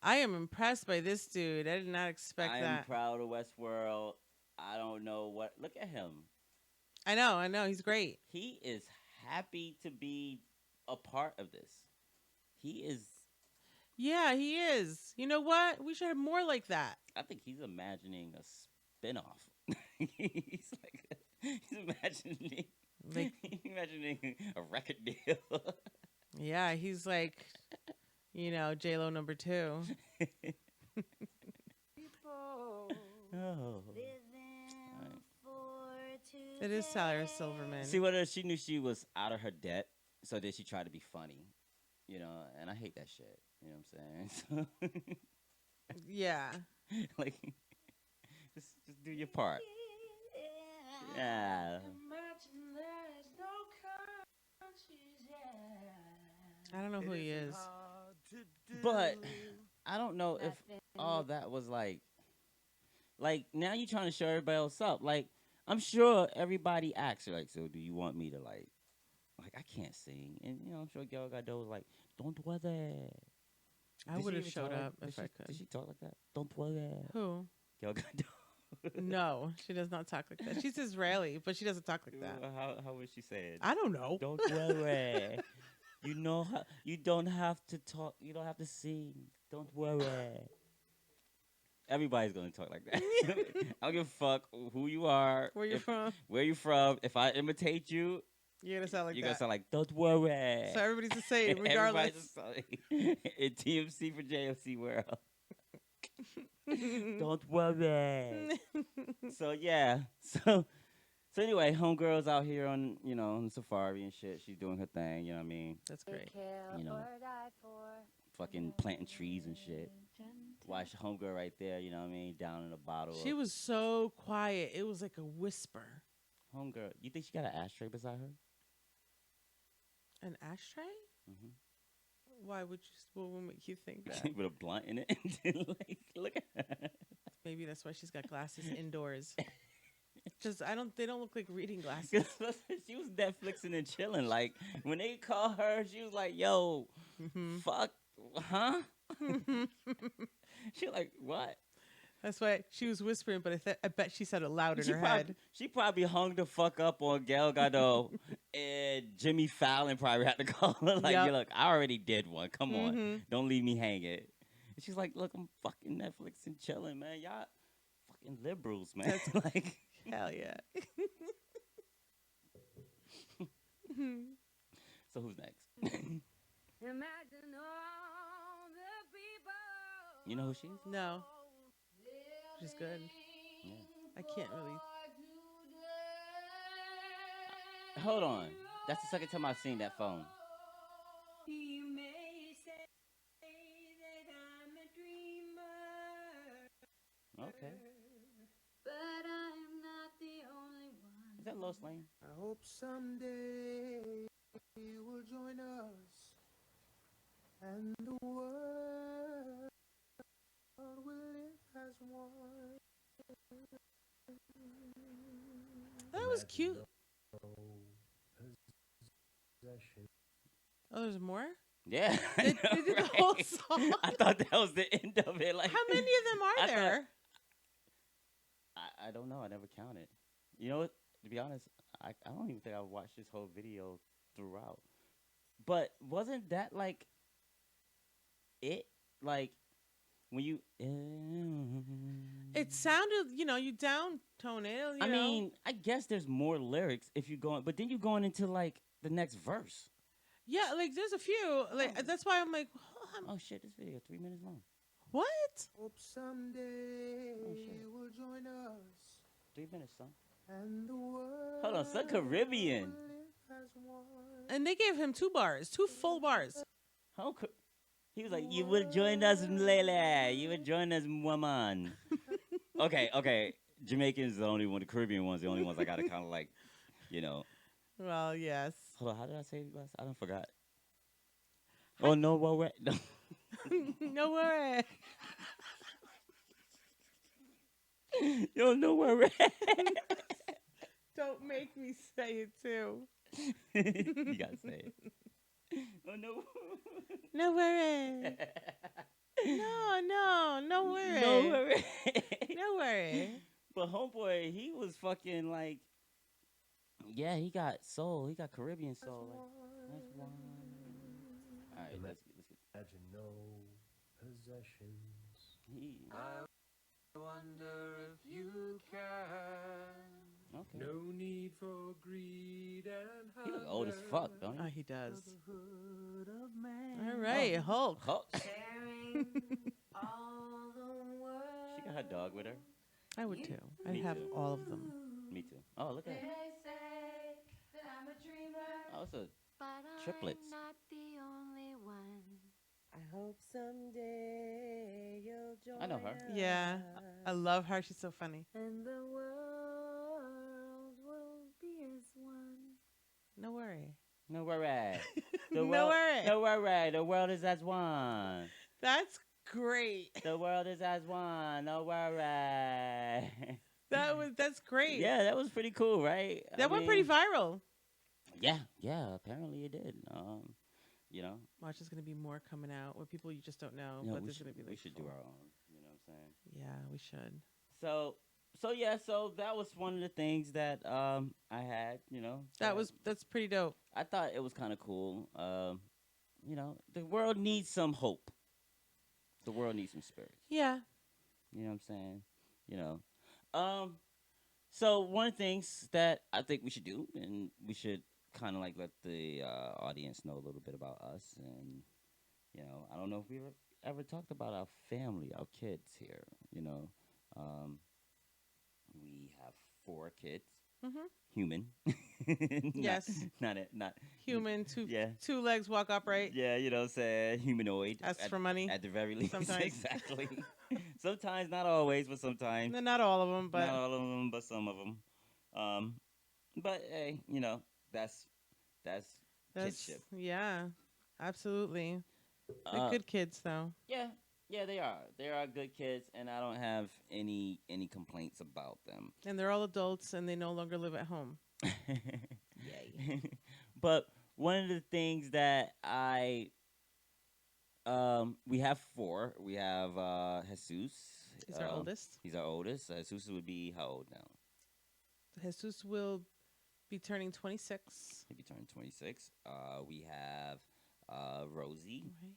I am impressed by this dude. I did not expect I am that. proud of Westworld. I don't know what. Look at him. I know. He's great. He is happy to be a part of this. He is. Yeah, he is. You know what? We should have more like that. I think he's imagining a spin-off. He's imagining. Like, Imagining a record deal. yeah, he's like, J-Lo number 2. People Oh. living for today. It is Sarah Silverman. See what she knew she was out of her debt, so then she tried to be funny, and I hate that shit. You know what I'm saying? Yeah. Like, Just do your part. Yeah. Imagine there's no countries, yeah. I don't know who he is. But I don't know if Nothing all that was like now you're trying to show everybody else up. Like I'm sure everybody asks her like, so do you want me to like I can't sing, and I'm sure Gal Gadot was like, don't worry. I Did she would have even showed talk like- up did if she, I Did could. she talk like that? Don't worry, Who? Gal Gadot. No, she does not talk like that. She's Israeli, but she doesn't talk like that. How was she saying? I don't know. Don't worry. You know how you don't have to talk. You don't have to sing. Don't worry. Everybody's gonna talk like that. I don't give a fuck who you are. Where you from? Where you from? If I imitate you, You're gonna sound like you're that. gonna sound like don't worry. So everybody's the same, Everybody's regardless. just like, in TMC for JMC world. Don't worry. So yeah. So anyway, homegirl's out here on on safari and shit. She's doing her thing. You know what I mean? That's great. You know, fucking planting trees and shit. Watch homegirl right there. You know what I mean? Down in a bottle. She was so quiet. It was like a whisper. Homegirl. You think she got an ashtray beside her? An ashtray? Mm-hmm. Why would you? What would make you think that? With a blunt in it. Like, look at her. Maybe that's why she's got glasses indoors. Because they don't look like reading glasses. She was Netflixing and chilling. Like when they called her, she was like, "Yo, fuck, huh?" She like, "What?" That's why she was whispering, but I bet she said it loud in her probably, head. She probably hung the fuck up on Gal Gadot, and Jimmy Fallon probably had to call her like, Yep. "Yeah, look, I already did one. Come on, Mhm. don't leave me hanging." And she's like, "Look, I'm fucking Netflix and chilling, man. Y'all fucking liberals, man." Like, Hell yeah. so who's next? Imagine all the people. You know who she is? No. She's good. Yeah. I can't really. Hold on. That's the second time I've seen that phone. You may say that I'm a dreamer, Okay. But I'm not the only one. Is that Lois Lane? I hope someday you will join us, and the world will live as one. That was cute. Oh, there's more? Yeah. They did the whole song? I thought that was the end of it. Like, How many of them are I there? I don't know. I never counted. You know what? To be honest, I don't even think I watched this whole video throughout. But wasn't that like it? Like when you. It sounded, you downtone it. I mean, I guess there's more lyrics if you're going, but then you're going into like the next verse. Yeah, like there's a few. Like that's why I'm like, Oh shit! This video 3 minutes long. what? Hope someday Oh, shit. you will join us, 3 minutes, son. and the world Hold on, son, Caribbean. will live as one. And they gave him 2 bars, 2 full bars. He was like, "You will join us, Lele. You will join us, woman." Okay. Jamaicans the only one. The Caribbean ones the only ones I gotta kind of like, Well, yes. Hold on, how did I say it last? I don't forgot. Oh no, what? No. No worry. Yo, no worry. Don't make me say it too. You gotta say it. Oh no. No worry. No worry. No worry. No worry. But homeboy, he was fucking like, yeah, he got soul. He got Caribbean soul. Like, that's one. All right, let's get. Imagine no possessions. He, I wonder if you can. okay. No need for greed and He look old as fuck, don't he? Oh, he does. Brotherhood of man. All right, Hulk. Oh, Sharing all the world. she got her dog with her. I would too. I'd Me have too. all of them. Me too. Oh, look They at her. say that I'm a dreamer, Oh, it's a but triplets. I'm not the only one. I I hope someday you'll join I know her. Yeah. I us, love her. She's so funny. and the world will be as one. No worry. No worry. The No world, worry. no worry. The world is as one. That's great. The world is as one. No worry. That's great. Yeah, that was pretty cool, right? That went pretty viral. Yeah. Apparently it did. You know, Watch, there's gonna be more coming out with people you just don't know. you know, But we there's should gonna be like we should do full- our own. You know what I'm saying? Yeah, we should. So that was one of the things that I had. You know, That's pretty dope. I thought it was kind of cool. You know, the world needs some hope. The world needs some spirit. Yeah. You know what I'm saying? You know. So one of the things that I think we should do, and we should kind of like let the audience know a little bit about us, and you know, I don't know if we ever talked about our family, our kids here. You know, we have 4 kids, Mm-hmm. human. Yes. Not Human, Yeah. two legs, walk upright. Yeah, you know what I'm saying? Humanoid. Ask for money. At the very least. Sometimes. Exactly. Sometimes, not always, but sometimes. No, not all of them, but Not all of them, but some of them. But hey, you know, that's kidship. yeah, absolutely. They're Uh, good kids, though. yeah, they are. They are good kids, and I don't have any complaints about them. And they're all adults, and they no longer live at home. Yay. But one of the things that we have 4. We have Jesus. He's our oldest. He's our oldest. Jesus would be how old now? Jesus will be turning 26. He'll be turning 26. We have Rosie. Right.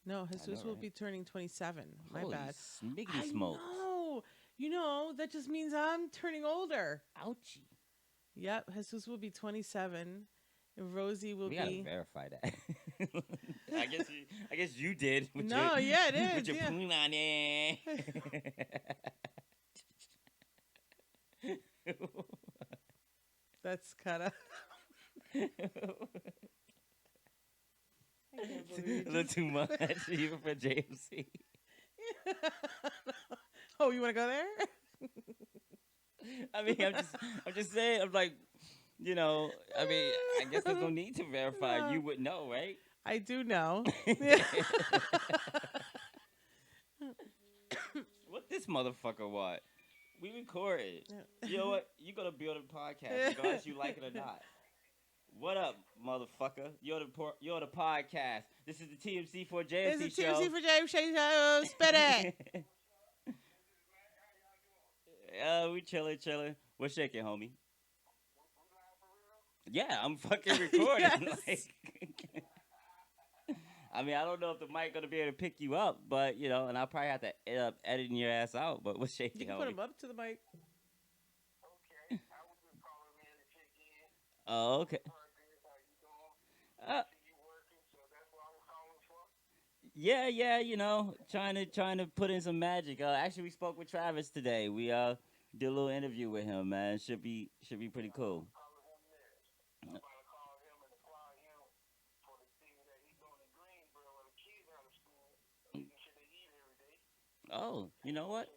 No, Jesus know, will right? be turning 27. My Holy bad. smiggity I smokes. know. You know, that just means I'm turning older. Ouchie. Yep, Jesus will be 27. And Rosie will We gotta be. verify that. I guess you did. With No, your, yeah, it is. With your Yeah. punani. That's kind of. A little too much, even for JMC. Oh, you want to go there? I mean, I'm just saying. I'm like, you know, I mean, I guess there's no need to verify. You would know, right? I do know. What this motherfucker want? We recorded. You know what? You gonna be on the podcast, regardless you like it or not. What up, motherfucker? You're the podcast. This is the TMC4JMC It's a show. TMC4JMC show. Spit it. We chilling. We're shaking, homie. Yeah, I'm fucking recording. Yes. Like, I mean, I don't know if the mic gonna be able to pick you up, but you know, and I'll probably have to end up editing your ass out. But we're shaking, You can homie. put him up to the mic. Oh, okay. Yeah, you know, trying to put in some magic. Actually, we spoke with Travis today. We did a little interview with him, man. Should be pretty cool. Oh, you know what?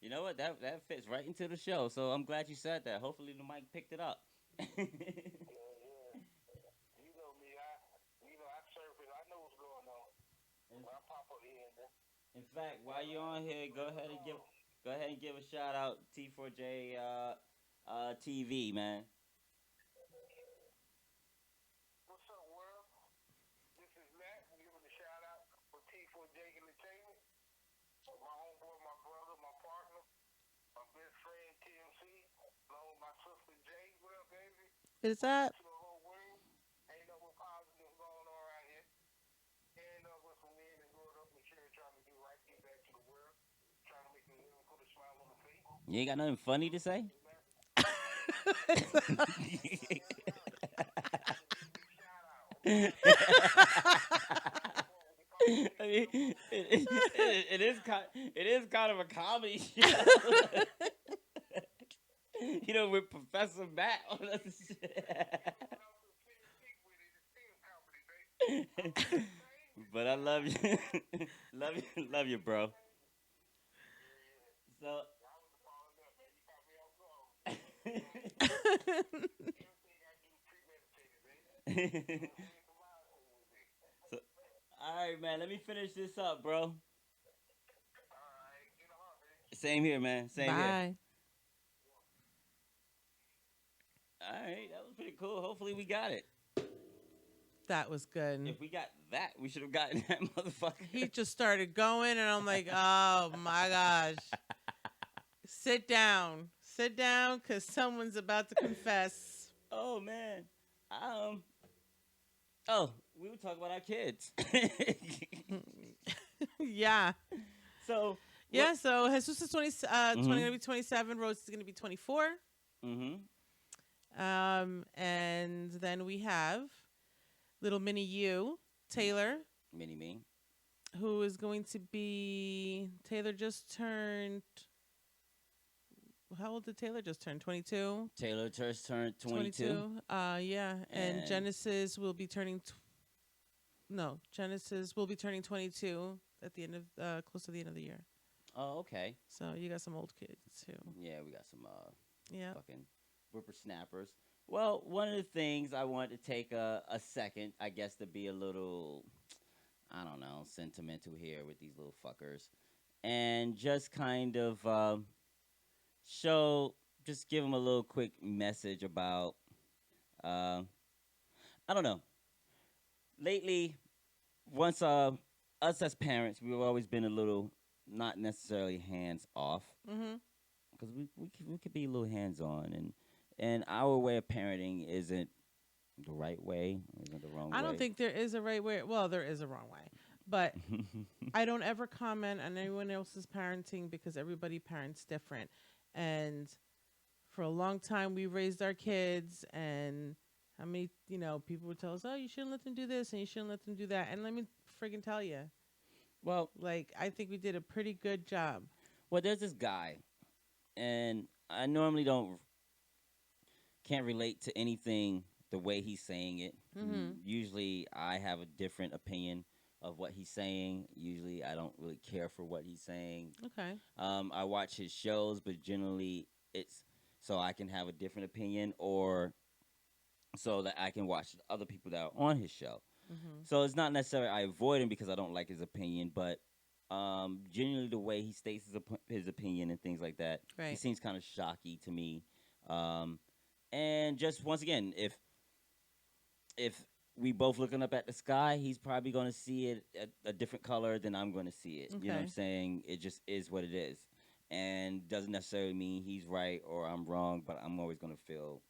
You know what? That fits right into the show. So I'm glad you said that. Hopefully the mic picked it up. In fact, while you're on here, go ahead and give a shout out T4J TV, man. What's up, world? This is Matt. I'm giving a shout out for T4J Entertainment. My homeboy, my brother, my partner, my best friend TMC, along with my sister Jay. What up, baby? Is that? To the whole world. Ain't nothing positive going on right here. And with some men and growing up and sure trying to do right, get back to the world, trying to make a living, put a smile on the face. You ain't got nothing funny to say? I mean, it is kind of a comedy show. You know, with Professor Matt on us. But I love you, love you, bro. So. So, all right, man. Let me finish this up, bro. Same here, man. Same here. Bye. All right, that was pretty cool. Hopefully, we got it. That was good. If we got that, we should have gotten that motherfucker. He just started going, and I'm like, oh my gosh. Sit down. Sit down, because someone's about to confess. Oh man. Oh, we were talking about our kids. Yeah. So. Yeah, so Jesus is 20, 20 going to be 27. Rose is going to be 24. Mm-hmm. And then we have little mini you, Taylor, Mini me. who is going to be. Taylor just turned. How old did Taylor just turn? 22? Taylor just turned 22. Yeah. And And- Genesis will be turning. Genesis will be turning 22 at the end of close to the end of the year. Oh, okay. So you got some old kids too. Yeah, we got some Yeah. fucking whippersnappers. Well, one of the things I wanted to take a second, I guess, to be a little, I don't know, sentimental here with these little fuckers, and just kind of just give them a little quick message about, I don't know. Lately, once us as parents, we've always been a little not necessarily hands off, Mm-hmm. because we could be a little hands on, and our way of parenting isn't the right way, isn't the wrong way. I don't think there is a right way. Well, there is a wrong way, but I don't ever comment on anyone else's parenting because everybody parents different. And for a long time, we raised our kids, and how many people would tell us, "Oh, you shouldn't let them do this and you shouldn't let them do that." And let me friggin' tell you, well, like I think we did a pretty good job. there's this guy, and I normally can't relate to anything the way he's saying it. Mhm. Usually, I have a different opinion of what he's saying. Usually, I don't really care for what he's saying. Okay. I watch his shows, but generally, it's so I can have a different opinion, or so that I can watch other people that are on his show. Mhm. So it's not necessarily I avoid him because I don't like his opinion, but generally the way he states his opinion and things like that, he Right. seems kind of shocky to me. And just once again, if we both looking up at the sky, he's probably going to see it a different color than I'm going to see it. You know what I'm Okay. saying? It just is what it is, and doesn't necessarily mean he's right or I'm wrong. But I'm always going to feel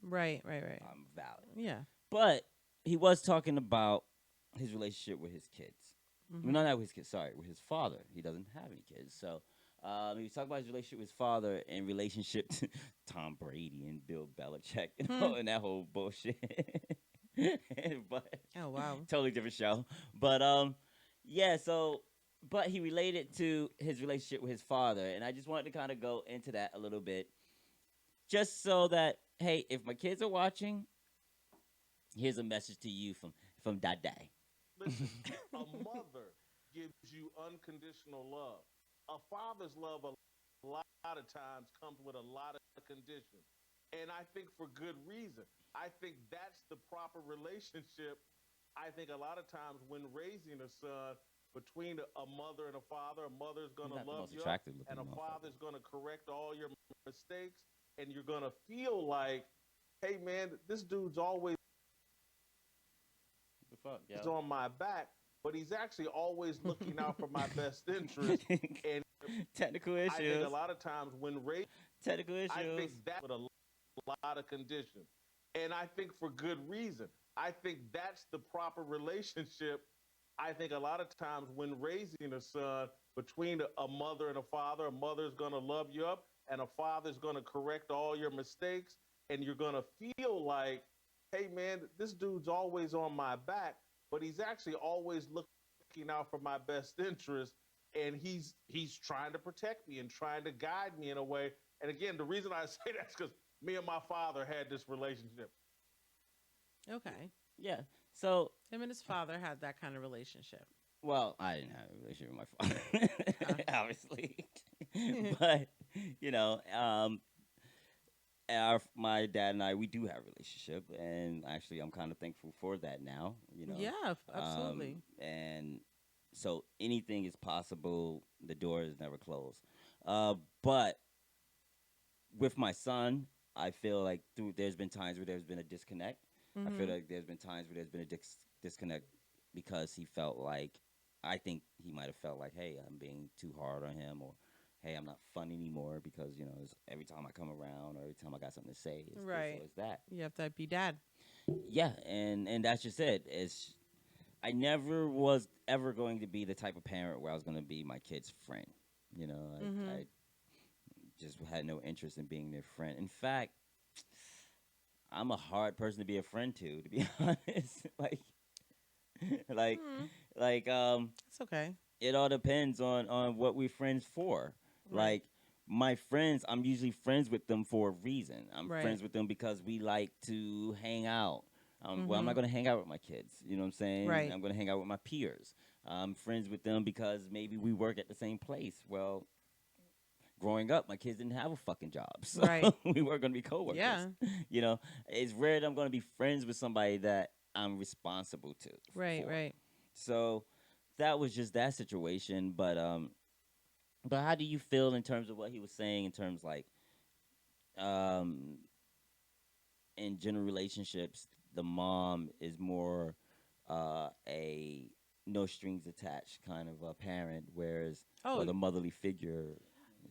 Right. I'm valid. Yeah. But he was talking about his relationship with his kids. Mhm. No, not with his kids. Sorry, with his father. He doesn't have any kids. So he was talking about his relationship with his father in relationship to Tom Brady and Bill Belichick and that whole bullshit. But Oh wow. totally different show. But yeah. So, but he related to his relationship with his father, and I just wanted to kind of go into that a little bit, just so that hey, if my kids are watching, here's a message to you from Dada. Listen, a mother gives you unconditional love. A father's love a lot of times comes with a lot of conditions. And I think for good reason. I think that's the proper relationship. I think a lot of times when raising a son between a mother and a father, a mother's going to Not the love most you attractive looking and a motherfucker. father's going to correct all your mistakes. And you're going to feel like, hey, man, this dude's always The fuck, is on my back, but he's actually always looking out for my best interest. And Technical I think issues. a lot of times when raising, Technical I think issues. that with a lot of conditions. And I think for good reason. I think that's the proper relationship. I think a lot of times when raising a son between a mother and a mother's going to love you up and a father's going to correct all your mistakes. And you're going to feel like, hey, man, this dude's always on my back, but he's actually always looking out for my best interest. And he's trying to protect me and trying to guide me in a way. And again, the reason I say that's because me and my father had this relationship. Okay. Yeah. So, Him and his father had that kind of relationship. well, I didn't have a relationship with my Uh, father, obviously, but you know, my dad and I, we do have a relationship, and actually, I'm kind of thankful for that now. yeah, absolutely. And so anything is possible. The door is never closed. But with my son, I feel like there's been times where there's been a disconnect. I feel Mhm. like there's been times where there's been a disconnect because he felt like, I think he might have felt like, hey, I'm being too hard on him, or hey, I'm not fun anymore because every time I come around or every time I got something to say, it's this Right. or it's that. You have to be dad. Yeah, and that's just it. I never was ever going to be the type of parent where I was going to be my kid's friend. I Mhm. just had no interest in being their friend. In fact, I'm a hard person to be a friend to be honest. Like, Mm, like, it's okay. it all depends on what we're friends for. Right. Like, my friends, I'm usually friends with them for a reason. I'm Right. friends with them because we like to hang out. Well, I'm not Mhm. going to hang out with my kids. You know what I'm saying? Right. I'm going to hang out with my peers. I'm friends with them because maybe we work at the same place. Well, growing up, my kids didn't have a fucking job, so Right. we weren't going to be coworkers. Yeah. You know, it's rare that I'm going to be friends with somebody that I'm responsible to Right. for. Right. So that was just that situation. But how do you feel in terms of what he was saying in terms like um in general relationships, the mom is more a no strings attached kind of a parent, whereas Oh, or the motherly figure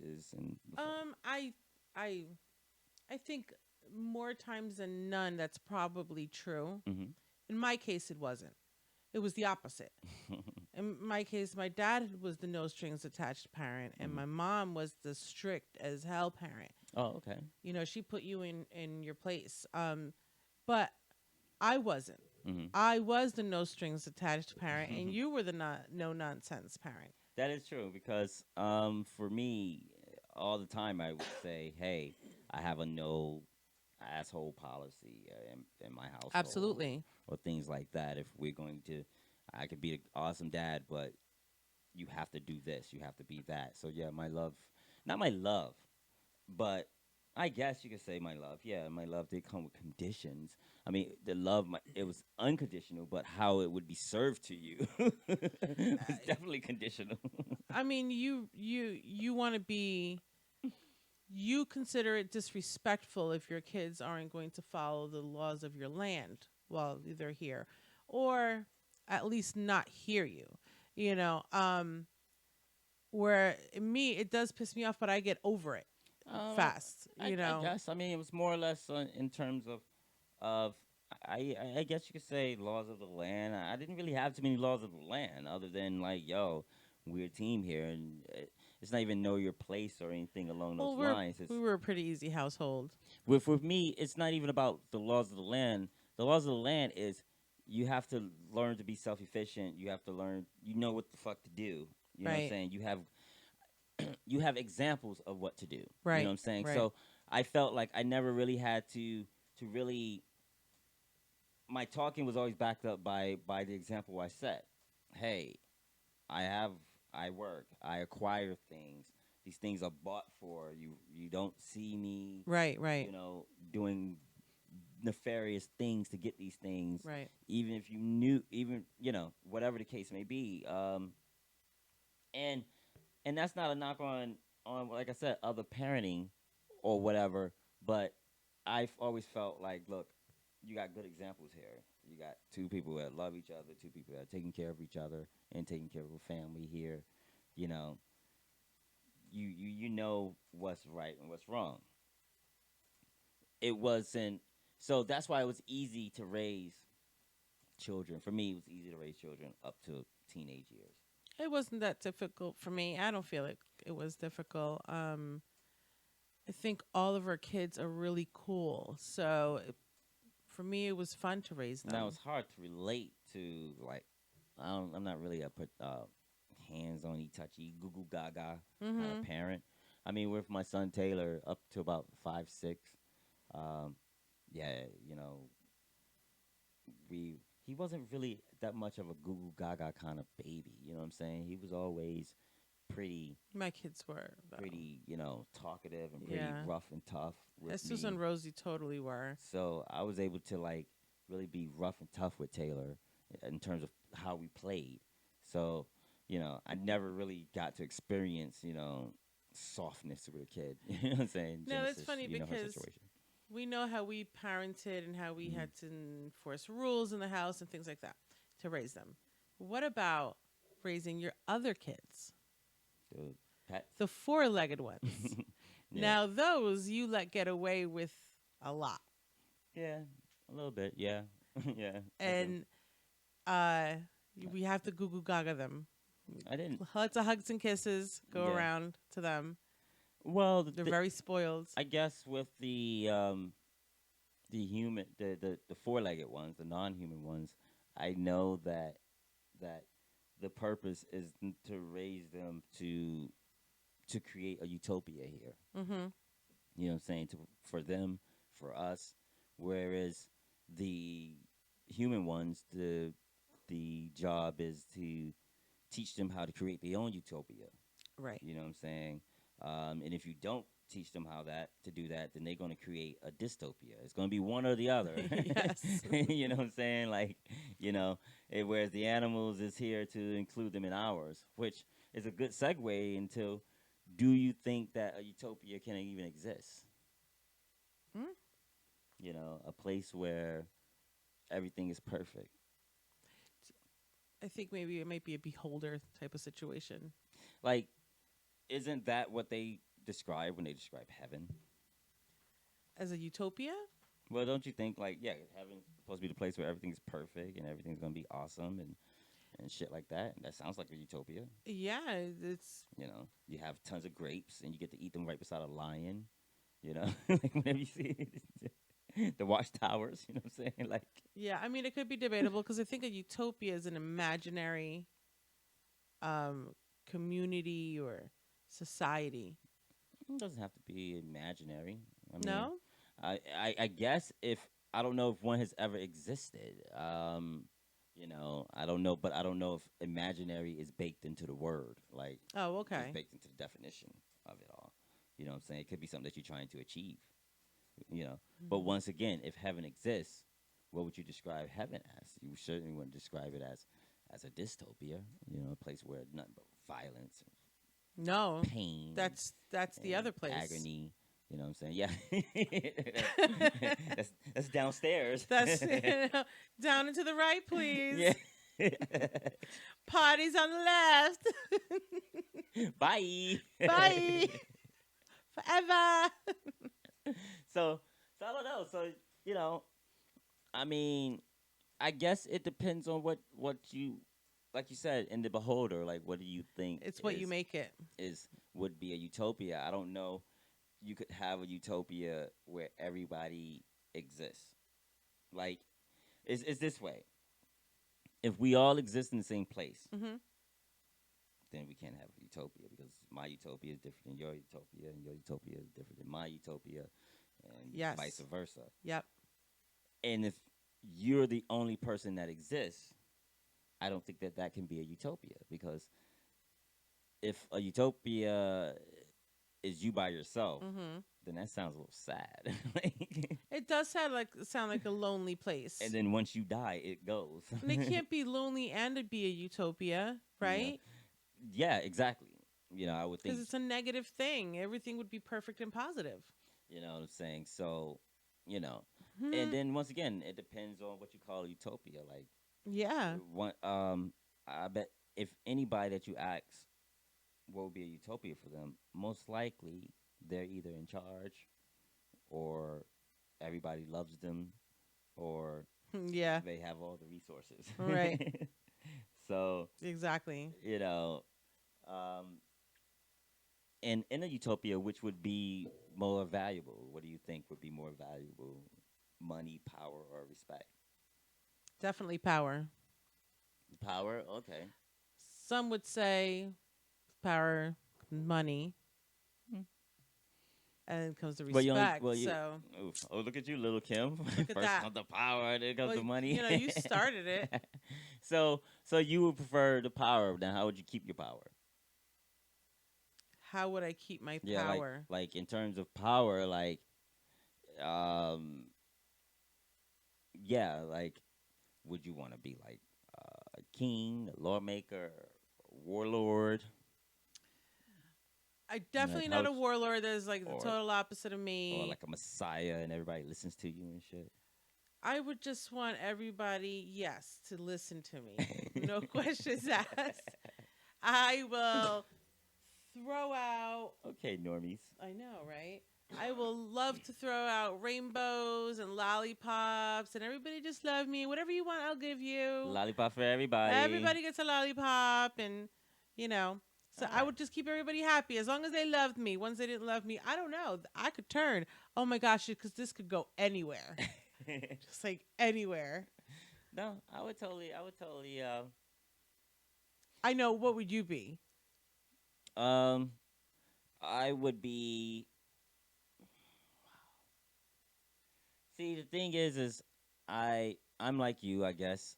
is in the father. I, I, I think more times than none that's probably true. Mm-hmm. In my case, it wasn't. It was the opposite. In my case, my dad was the no strings attached parent, and Mm-hmm. my mom was the strict as hell parent. Oh, okay. She put you in your place. But I wasn't. Mm-hmm. I was the no strings attached parent, and you were the no nonsense parent. That is true because for me, all the time I would say, "Hey, I have a no asshole policy in my household," Absolutely. or things like that. If we're going to, I could be an awesome dad, but you have to do this, you have to be that. So yeah, my love, not my love, but I guess you could say my love. Yeah, my love did come with conditions. I mean, the love, it was unconditional, but how it would be served to you was definitely conditional. I mean, you want to be. You consider it disrespectful if your kids aren't going to follow the laws of your land while they're here, or at least not hear you. You know, where me it does piss me off, but I get over it Um, fast. I guess. I mean, it was more or less in terms of I guess you could say laws of the land. I didn't really have too many laws of the land other than like, yo, we're a team here, and it's not even know your place or anything along those Well, lines. It's we were a pretty easy household. with me, it's not even about the laws of the land. The laws of the land is you have to learn to be self efficient. You have to learn. You know what the fuck to do. You know what I'm Right, saying? You have examples of what to do. You know what right, I'm saying? right. So I felt like I never really had to really, my talking was always backed up by the example I set. Hey, I have I work, I acquire things. These things are bought for. You don't see me, Right, right, doing nefarious things to get these things, right. even if you knew, even whatever the case may be. And that's not a knock on like I said, other parenting or whatever. But I've always felt like, look, you got good examples here. You got two people that love each other, two people that are taking care of each other and taking care of a family here. You know, you know what's right and what's wrong. It wasn't, so that's why it was easy to raise children. For me, it was easy to raise children up to teenage years. It wasn't that difficult for me. I don't feel like it was difficult. I think all of our kids are really cool. So for me, it was fun to raise Now them. it's hard to relate to, like, I'm not really a put hands on touchy goo goo gaga kind of Mm-hmm. parent. I mean, with my son Taylor up to about 5, 6, um, yeah, we he wasn't really that much of a goo goo gaga kind of baby. You know what I'm saying? He was always pretty, My kids were, though. pretty, talkative and pretty Yeah. rough and tough with Jesus me. and Rosie totally were. So I was able to like really be rough and tough with Taylor in terms of how we played. So, I never really got to experience, softness with a kid. You know what I'm saying? No, that's Genesis, funny her because situation. we know how we parented and how we Mhm. had to enforce rules in the house and things like that to raise them. What about raising your other kids, The pets. the four-legged ones? Yeah. Now those you let get away with a lot, Yeah, a little bit. Yeah. Yeah. I do. and we have to goo goo gaga them. I didn't. Lots of hugs and kisses go Yeah. around to them. Well, They're very spoiled. I guess with the human, the four-legged ones, the non-human ones, I know that the purpose is to raise them to create a utopia here. Mm-hmm. You know what I'm saying? For them, for us. Whereas the human ones, the job is to teach them how to create their own utopia. Right. You know what I'm saying? And if you don't teach them how to do that, then they're going to create a dystopia. It's going to be one or the other. Yes. You know what I'm saying? Like, whereas the animals is here to include them in ours, which is a good segue into, do you think that a utopia can even exist? Hmm? A place where everything is perfect. I think maybe it might be a beholder type of situation. Like, isn't that what they describe when they describe heaven? As a utopia? Well, don't you think, like, yeah, heaven's supposed to be the place where everything's perfect and everything's going to be awesome and shit like that? That sounds like a utopia. Yeah, it's You have tons of grapes and you get to eat them right beside a lion. Like whenever you see the watchtowers, you know what I'm saying? Like, yeah. I mean, it could be debatable because I think a utopia is an imaginary community or society. it doesn't have to be imaginary. I mean, No? I guess if I don't know if one has ever existed. I don't know, but I don't know if imaginary is baked into the word. Like, Oh, it's okay. baked into the definition of it all. You know what I'm saying? It could be something that you're trying to achieve. But once again, if heaven exists, what would you describe heaven as? You certainly wouldn't describe it as a dystopia. A place where nothing but violence, No. pain, That's the and other place. agony. You know what I'm saying? Yeah. that's downstairs. That's down and to the right, please. Yeah. Parties on the left. Bye. Bye. Forever. So I don't know. So, I mean, I guess it depends on what you, like you said, in the beholder. Like, what do you think? It's what you make it. Would be a utopia. I don't know. You could have a utopia where everybody exists. Like, it's this way. If we all exist in the same place, Mm-hmm. then we can't have a utopia because my utopia is different than your utopia, and your utopia is different than my utopia, and Yes. vice versa. Yep. And if you're the only person that exists, I don't think that can be a utopia, because if a utopia is you by yourself, Mm-hmm. then that sounds a little sad. Like, It does sound like a lonely place. and then once you die, it goes. And it can't be lonely and it be a utopia, right? Yeah, exactly. I would think. Because it's a negative thing. Everything would be perfect and positive. You know what I'm saying? So, Hmm. and then once again, it depends on what you call a utopia. Like, Yeah. I bet if anybody that you ask what would be a utopia for them, most likely they're either in charge, or everybody loves them, or Yeah. they have all the resources. Right. So, Exactly. and in a utopia, which would be more valuable? What do you think would be more valuable? Money, power, or respect? Definitely power. Power? Okay. Some would say power, money. and then comes the Well, you only, respect. well, you, So oof. Oh, look at you, little Kim. look at First that. comes the power, then comes Well, the money. you know, you started it. So you would prefer the power. Then how would you keep your power? How would I keep my Yeah, power? like in terms of power, like um, yeah, like would you want to be like a king, a lawmaker, a warlord? I Like definitely how, not a warlord. That is like the or total opposite of or me. like a messiah, and everybody listens to you and shit. I would just want everybody, yes, to listen to me. No questions asked. I will throw out. Okay, normies. I know, right? I will love to throw out rainbows and lollipops, and everybody just love me. Whatever you want, I'll give you. Lollipop for everybody. Everybody gets a lollipop, and you know. So I Alright. would just keep everybody happy as long as they loved me. Once they didn't love me, I don't know. I could turn. Oh my gosh, because this could go anywhere, just like anywhere. No, I would totally. I know. What would you be? Um, I would be. See, the thing is I'm like you, I guess.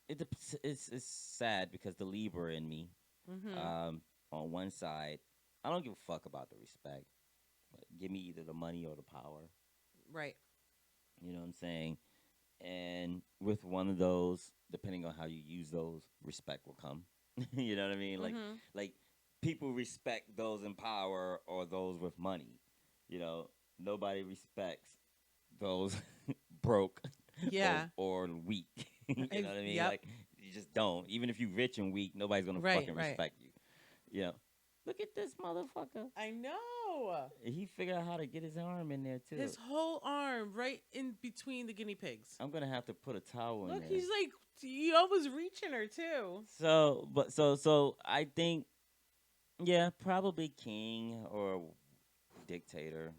It's sad because the Libra in me, Mm-hmm. on one side, I don't give a fuck about the respect. Give me either the money or the power. Right. You know what I'm saying? And with one of those, depending on how you use those, respect will come. You know what I mean? Mm-hmm. Like people respect those in power or those with money. You know, nobody respects those broke Yeah. or weak. You know what I mean? Yep. Like you just don't. Even if you rich and weak, nobody's gonna Right. fucking Right. respect you. You know. Look at this motherfucker. I know. He figured out how to get his arm in there too. His whole arm right in between the guinea pigs. I'm gonna have to put a towel in Look, there. he's like he almost reaching her too. So I think, yeah, probably king or dictator.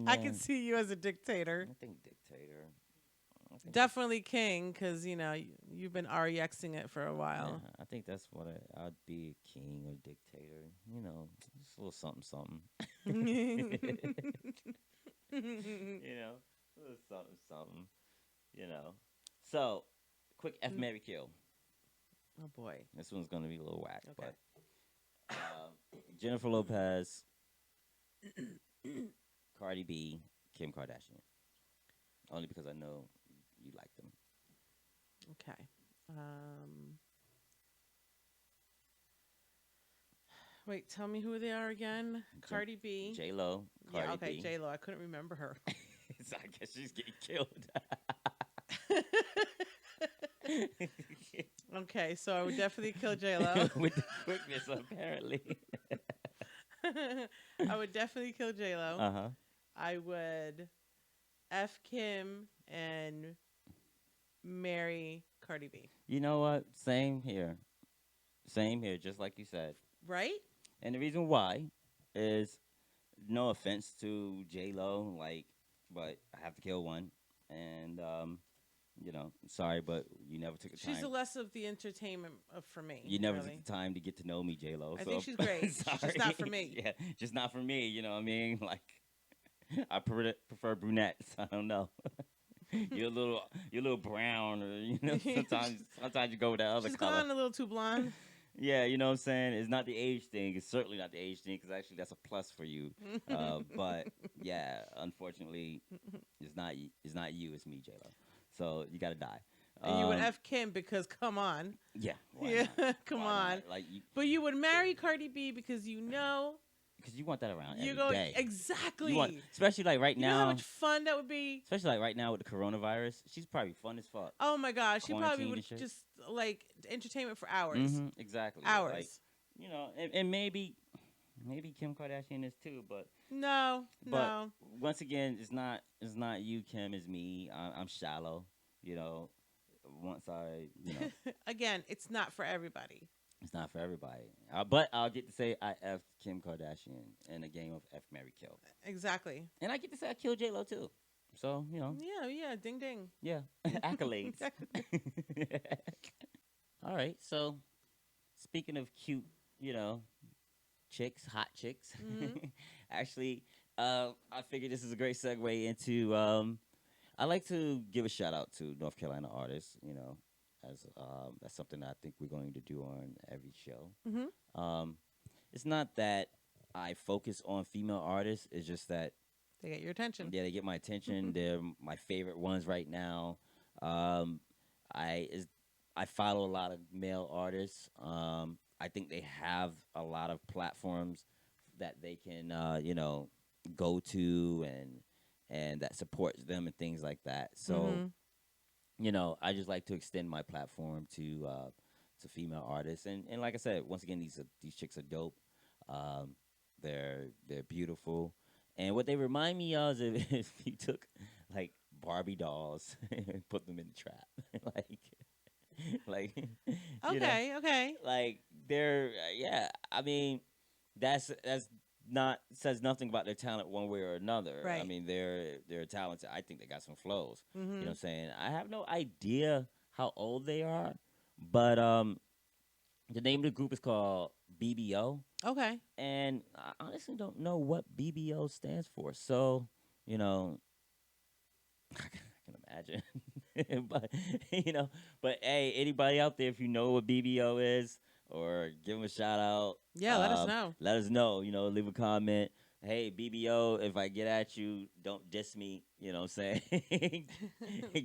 I Yeah, can see you as a dictator. I think dictator. I think Definitely king, because you know you've been REXing it for a while. I think that's what I'd be, a king or dictator. You know, just a little something, something. You know, a little something, something. You know. So, quick F Mary kill. Oh boy. This one's gonna be a little whack, Okay. but Jennifer Lopez, Cardi B, Kim Kardashian. Only because I know you like them. Okay. Wait, tell me who they are again. Cardi B. J Lo, Cardi Yeah, okay, B. J Lo. I couldn't remember her. So I guess she's getting killed. Okay, so I would definitely kill J Lo. With the quickness, apparently. I would definitely kill J Lo. Uh-huh. I would F Kim and marry Cardi B. You know what? Same here. Same here, just like you said. Right? And the reason why is, no offense to J Lo, like, but I have to kill one. And you know, sorry, but you never took the time. She's the less of the entertainment for me. You never really. took the time to get to know me, J Lo. I think she's great. She's just not for me. Yeah, just not for me. You know what I mean? Like, I prefer brunettes. I don't know. You're a little brown, or you know, sometimes you go with that other She's color. gone a little too blonde. Yeah, you know what I'm saying? It's not the age thing. It's certainly not the age thing, because actually that's a plus for you. But yeah, unfortunately, it's not you. It's me, J Lo. So you got to die. And you would F Kim because come on. Yeah. Yeah, come on. Like, But you would marry Cardi B because you know because you want that around you every go day. exactly. You want, especially like right You know now. how much fun that would be. Especially like right now with the coronavirus, she's probably fun as fuck. Oh my gosh, she probably Quarantine would and shit. just like entertainment for hours. Mm-hmm, exactly. Hours. Like, you know, and maybe Kim Kardashian is too, but No. once again, it's not you, Kim. It's me. I'm shallow. You know, once you know, Again, it's not for everybody. it's not for everybody. But I'll get to say I F Kim Kardashian in a game of F Mary Kill, Exactly. and I get to say I killed J Lo too. So you know, Yeah, ding ding. yeah, accolades. All right. So speaking of cute, you know, chicks, hot chicks. Mhm. Actually, I figured this is a great segue into. I like to give a shout out to North Carolina artists. As that's something I think we're going to do on every show. Mhm. Um, it's not that I focus on female artists. It's just that They get your attention. yeah, they get my attention. They're my favorite ones right now. Um, I is I follow a lot of male artists. I think they have a lot of platforms that they can go to and that supports them and things like that. So Mhm. I just like to extend my platform to female artists, and like I said, once again, these chicks are dope. Um, they're beautiful, and what they remind me of is if you took like Barbie dolls and put them in the trap, like you know, Okay. Okay. like they're yeah. I mean, that's not says nothing about their talent one way or another. I Right. mean, they're talented. I think they got some flows. You know what I'm Mhm. saying? I have no idea how old they are, but the name of the group is called BBO, Okay. and I honestly don't know what BBO stands for. So, you know, I can imagine, but you know, but hey, anybody out there, if you know what BBO is, or give them a shout out, Yeah. Let us know. let us know. Leave a comment. Hey, BBO, if I get at you, don't diss me. You know what I'm saying?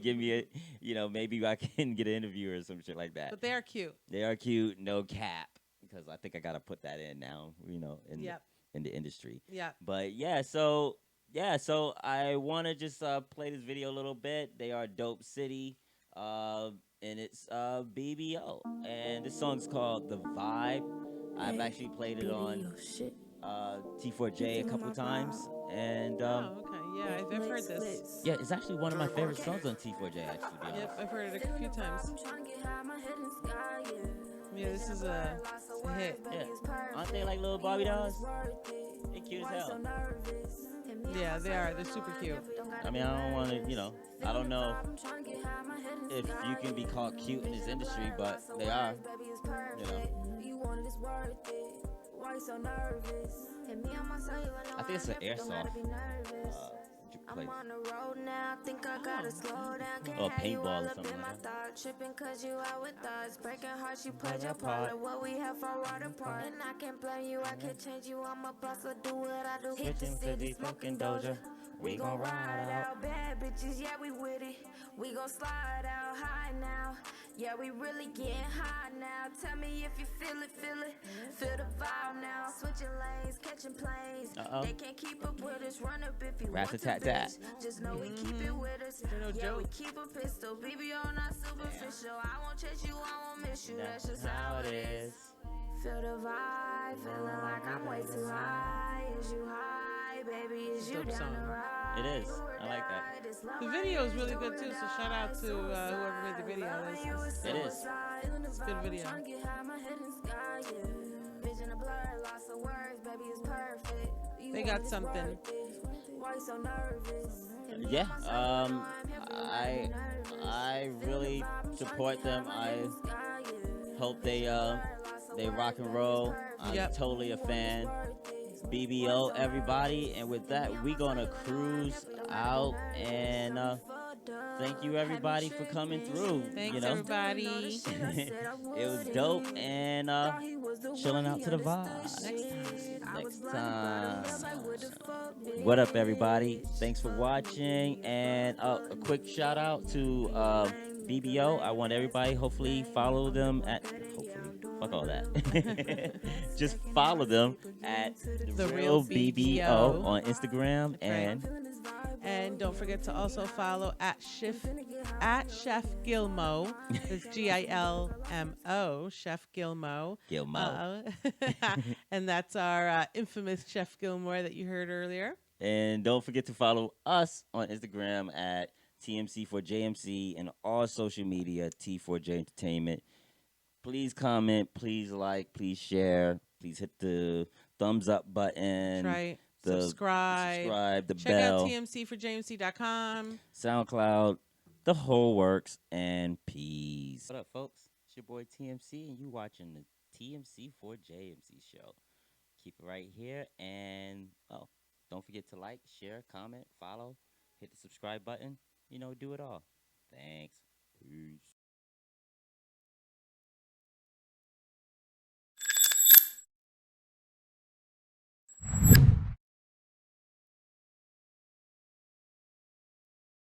Give me a, maybe I can get an interview or some shit like that. But they are cute. They are cute, no cap, because I think I gotta put that in now. Yep. In the industry. Yep. But so I want to just play this video a little bit. They are Dope City, and it's BBO, and this song's called "The Vibe." I've actually played it on T4J a couple times, and Oh. Okay. Yeah. I've heard this. yeah, it's actually one of my favorite songs on T4J. Actually, to be honest. Yep. I've heard it a few times. Yeah. This is a hit. Yeah, aren't they like little Barbie dolls? They cute as hell. Yeah. They are. They're super cute. I mean, I don't want to, I don't know if you can be called cute in this industry, but they are, you know. I think it's an airsoft place. Or paintball or something like that. Switching to the smoking doja. We gon' ride out. Bad bitches, yeah, we with it. We gon' slide out high now. Yeah, we really getting high now. Tell me if you feel it, feel it. Feel the vibe now. Switching lanes, catching planes. Uh-oh. They can't keep up with us. Run up if you want to, Rat-a-tat-tat. bitch. Just know we keep it with us. no Yeah, we joke. keep a pistol. BBO not superficial. I won't chase you, I won't miss you. That's just how it is. Feel the vibe, feeling like I'm way too high. Is you high, baby? Is you Dope down song. to ride? It is. I like that. The video is really good too. So shout out to whoever made the video. It is. It's a good video. They got something. Yeah. I really support them. I hope they rock and roll. I'm Yep. totally a fan. BBO, everybody, and with that, we gonna cruise out and thank you everybody for coming through. Thanks everybody. It was dope and chilling out to the vibe. Next time. What up, everybody? Thanks for watching, and a quick shout out to BBO. I want everybody hopefully follow them at fuck all that. Just follow them at The the Real real BBO BBO on Instagram That's right. And don't forget to also follow at Chef Gilmo. It's Gilmo, Chef Gilmo. Gilmo. And that's our infamous Chef Gilmore that you heard earlier. And don't forget to follow us on Instagram at TMC4JMC and all social media T4J Entertainment. Please comment, please like, please share, please hit the thumbs up button. That's right. The Subscribe. the Check bell. out TMC4JMC.com. SoundCloud, the whole works, and peace. What up, folks? It's your boy TMC, and you watching the TMC4JMC show. keep it right here. And oh, don't forget to like, share, comment, follow, hit the subscribe button. Do it all. Thanks. Peace.